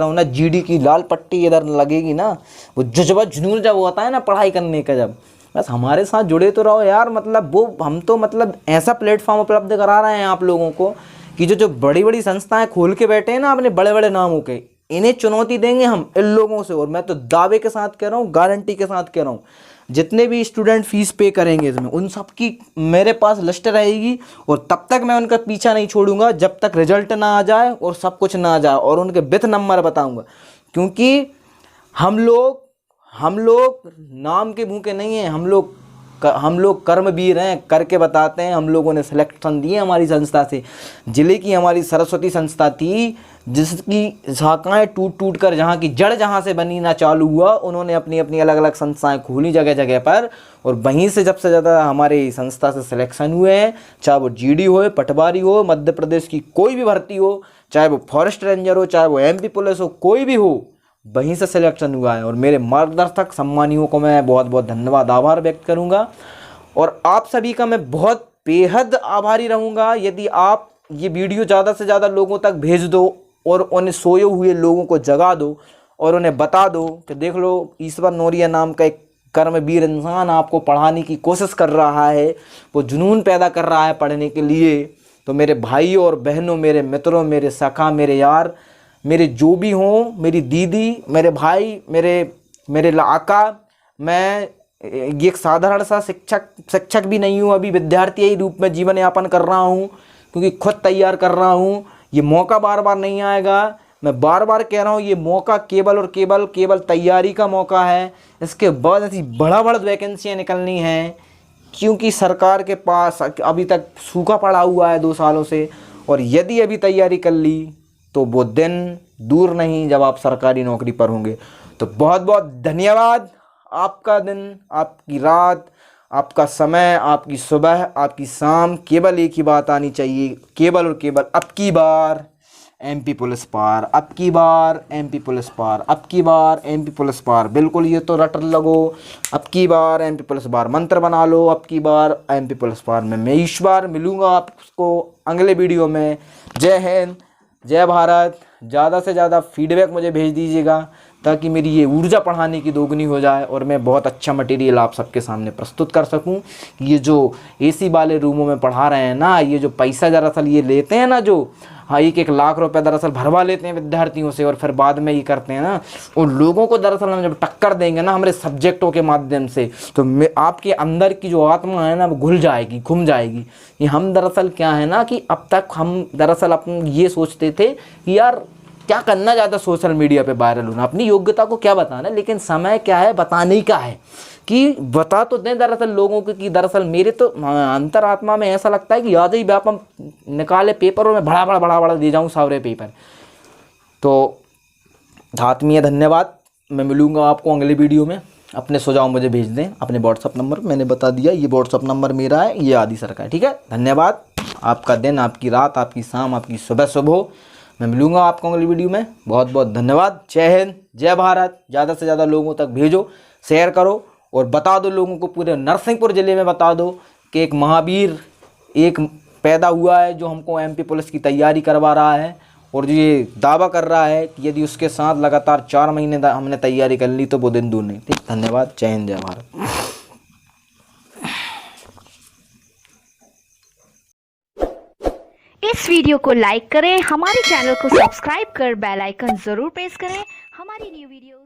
हूँ ना GD की लाल पट्टी इधर लगेगी ना, वो जज्बा जुनून जब होता है ना पढ़ाई करने का, जब बस हमारे साथ जुड़े तो रहो यार। मतलब वो हम तो मतलब ऐसा प्लेटफॉर्म उपलब्ध करा रहे हैं आप लोगों को कि जो बड़ी बड़ी संस्थाएं खोल के बैठे हैं ना अपने बड़े बड़े नामों के, इन्हें चुनौती देंगे हम इन लोगों से। और मैं तो दावे के साथ कह रहा हूँ, गारंटी के साथ कह रहा हूँ, जितने भी स्टूडेंट फीस पे करेंगे इसमें, उन सब की मेरे पास लिस्ट रहेगी, और तब तक मैं उनका पीछा नहीं छोड़ूंगा जब तक रिजल्ट ना आ जाए और सब कुछ ना आ जाए, और उनके विथ नंबर बताऊंगा। क्योंकि हम लोग नाम के भूखे नहीं हैं, हम लोग कर्मवीर हैं, करके बताते हैं। हम लोगों ने सिलेक्शन दिए हमारी संस्था से, जिले की हमारी सरस्वती संस्था थी जिसकी शाखाएं टूट कर, जहाँ की जड़ जहाँ से बनी ना चालू हुआ, उन्होंने अपनी अपनी अलग अलग संस्थाएं खोली जगह जगह पर, और वहीं से सबसे ज़्यादा हमारे संस्था से सिलेक्शन हुए हैं। चाहे वो GD हो, पटवारी हो, मध्य प्रदेश की कोई भी भर्ती हो, चाहे वो फॉरेस्ट रेंजर हो, चाहे वो MP पुलिस हो, कोई भी हो, वहीं से सिलेक्शन हुआ है। और मेरे मार्गदर्शक सम्मानियों को मैं बहुत बहुत धन्यवाद आभार व्यक्त करूंगा, और आप सभी का मैं बहुत बेहद आभारी रहूंगा यदि आप ये वीडियो ज़्यादा से ज़्यादा लोगों तक भेज दो और उन्हें सोए हुए लोगों को जगा दो और उन्हें बता दो कि देख लो ईश्वर नौरिया नाम का एक कर्मवीर इंसान आपको पढ़ाने की कोशिश कर रहा है, वो जुनून पैदा कर रहा है पढ़ने के लिए। तो मेरे भाइयों और बहनों, मेरे मित्रों, मेरे सखा, मेरे यार, मेरे जो भी हों, मेरी दीदी, मेरे भाई, मेरे लाका, मैं ये एक साधारण सा शिक्षक भी नहीं हूँ, अभी विद्यार्थी ही रूप में जीवन यापन कर रहा हूँ, क्योंकि खुद तैयार कर रहा हूँ। ये मौका बार बार नहीं आएगा, मैं बार बार कह रहा हूँ, ये मौका केवल और केवल तैयारी का मौका है। इसके बाद ऐसी बड़ा वैकेंसियाँ निकलनी हैं, क्योंकि सरकार के पास अभी तक सूखा पड़ा हुआ है 2 सालों से, और यदि अभी तैयारी कर ली तो वो दिन दूर नहीं जब आप सरकारी नौकरी पर होंगे। तो बहुत बहुत धन्यवाद। आपका दिन, आपकी रात, आपका समय, आपकी सुबह, आपकी शाम, केवल एक ही बात आनी चाहिए, केवल और केवल अब की बार एमपी पुलिस पार, अब की बार एमपी पुलिस पार, अब की बार एमपी पुलिस पार, बिल्कुल ये तो रट लगो। अब की बार एमपी पुलिस पार मंत्र बना लो, अब की बार एमपी पुलिस पार में। मैं ईश्वर मिलूँगा आपको अगले वीडियो में। जय हिंद, जय भारत। ज़्यादा से ज़्यादा फीडबैक मुझे भेज दीजिएगा ताकि मेरी ये ऊर्जा पढ़ाने की दोगुनी हो जाए और मैं बहुत अच्छा मटेरियल आप सबके सामने प्रस्तुत कर सकूं। ये जो एसी वाले रूमों में पढ़ा रहे हैं ना, ये जो पैसा दरअसल ये लेते हैं ना, जो हाँ 1-1 लाख रुपए दरअसल भरवा लेते हैं विद्यार्थियों से और फिर बाद में ये करते हैं ना, उन लोगों को दरअसल हम जब टक्कर देंगे ना हमारे सब्जेक्टों के माध्यम से, तो आपके अंदर की जो आत्मा है ना वो घुल जाएगी, घुम जाएगी। ये हम दरअसल क्या है ना कि अब तक हम दरअसल अपन ये सोचते थे कि यार क्या करना ज़्यादा सोशल मीडिया पे वायरल होना, अपनी योग्यता को क्या बताना, लेकिन समय क्या है बताने का है कि बता तो दें दरअसल लोगों को कि दरअसल मेरे तो अंतरात्मा में ऐसा लगता है कि याद ही व्यापम निकाले पेपरों में बड़ा दे जाऊँ सारे पेपर। तो आत्मीय धन्यवाद। मैं मिलूँगा आपको अगले वीडियो में। अपने सुझाव मुझे भेज दें अपने व्हाट्सअप नंबर, मैंने बता दिया ये व्हाट्सअप नंबर मेरा है, ये आदि सर का है। ठीक है, धन्यवाद। आपका दिन, आपकी रात, आपकी शाम, आपकी सुबह शुभ हो। मैं मिलूँगा आपको अगली वीडियो में। बहुत बहुत धन्यवाद। जय हिंद, जय भारत। ज़्यादा से ज़्यादा लोगों तक भेजो, शेयर करो और बता दो लोगों को, पूरे नरसिंहपुर ज़िले में बता दो कि एक महावीर एक पैदा हुआ है जो हमको एमपी पुलिस की तैयारी करवा रहा है और ये दावा कर रहा है कि यदि उसके साथ लगातार 4 महीने हमने तैयारी कर ली तो वो दिन दूर नहीं। ठीक, धन्यवाद। जय हिंद, जय भारत। इस वीडियो को लाइक करें, हमारे चैनल को सब्सक्राइब कर बेल आइकन जरूर प्रेस करें हमारी न्यू वीडियो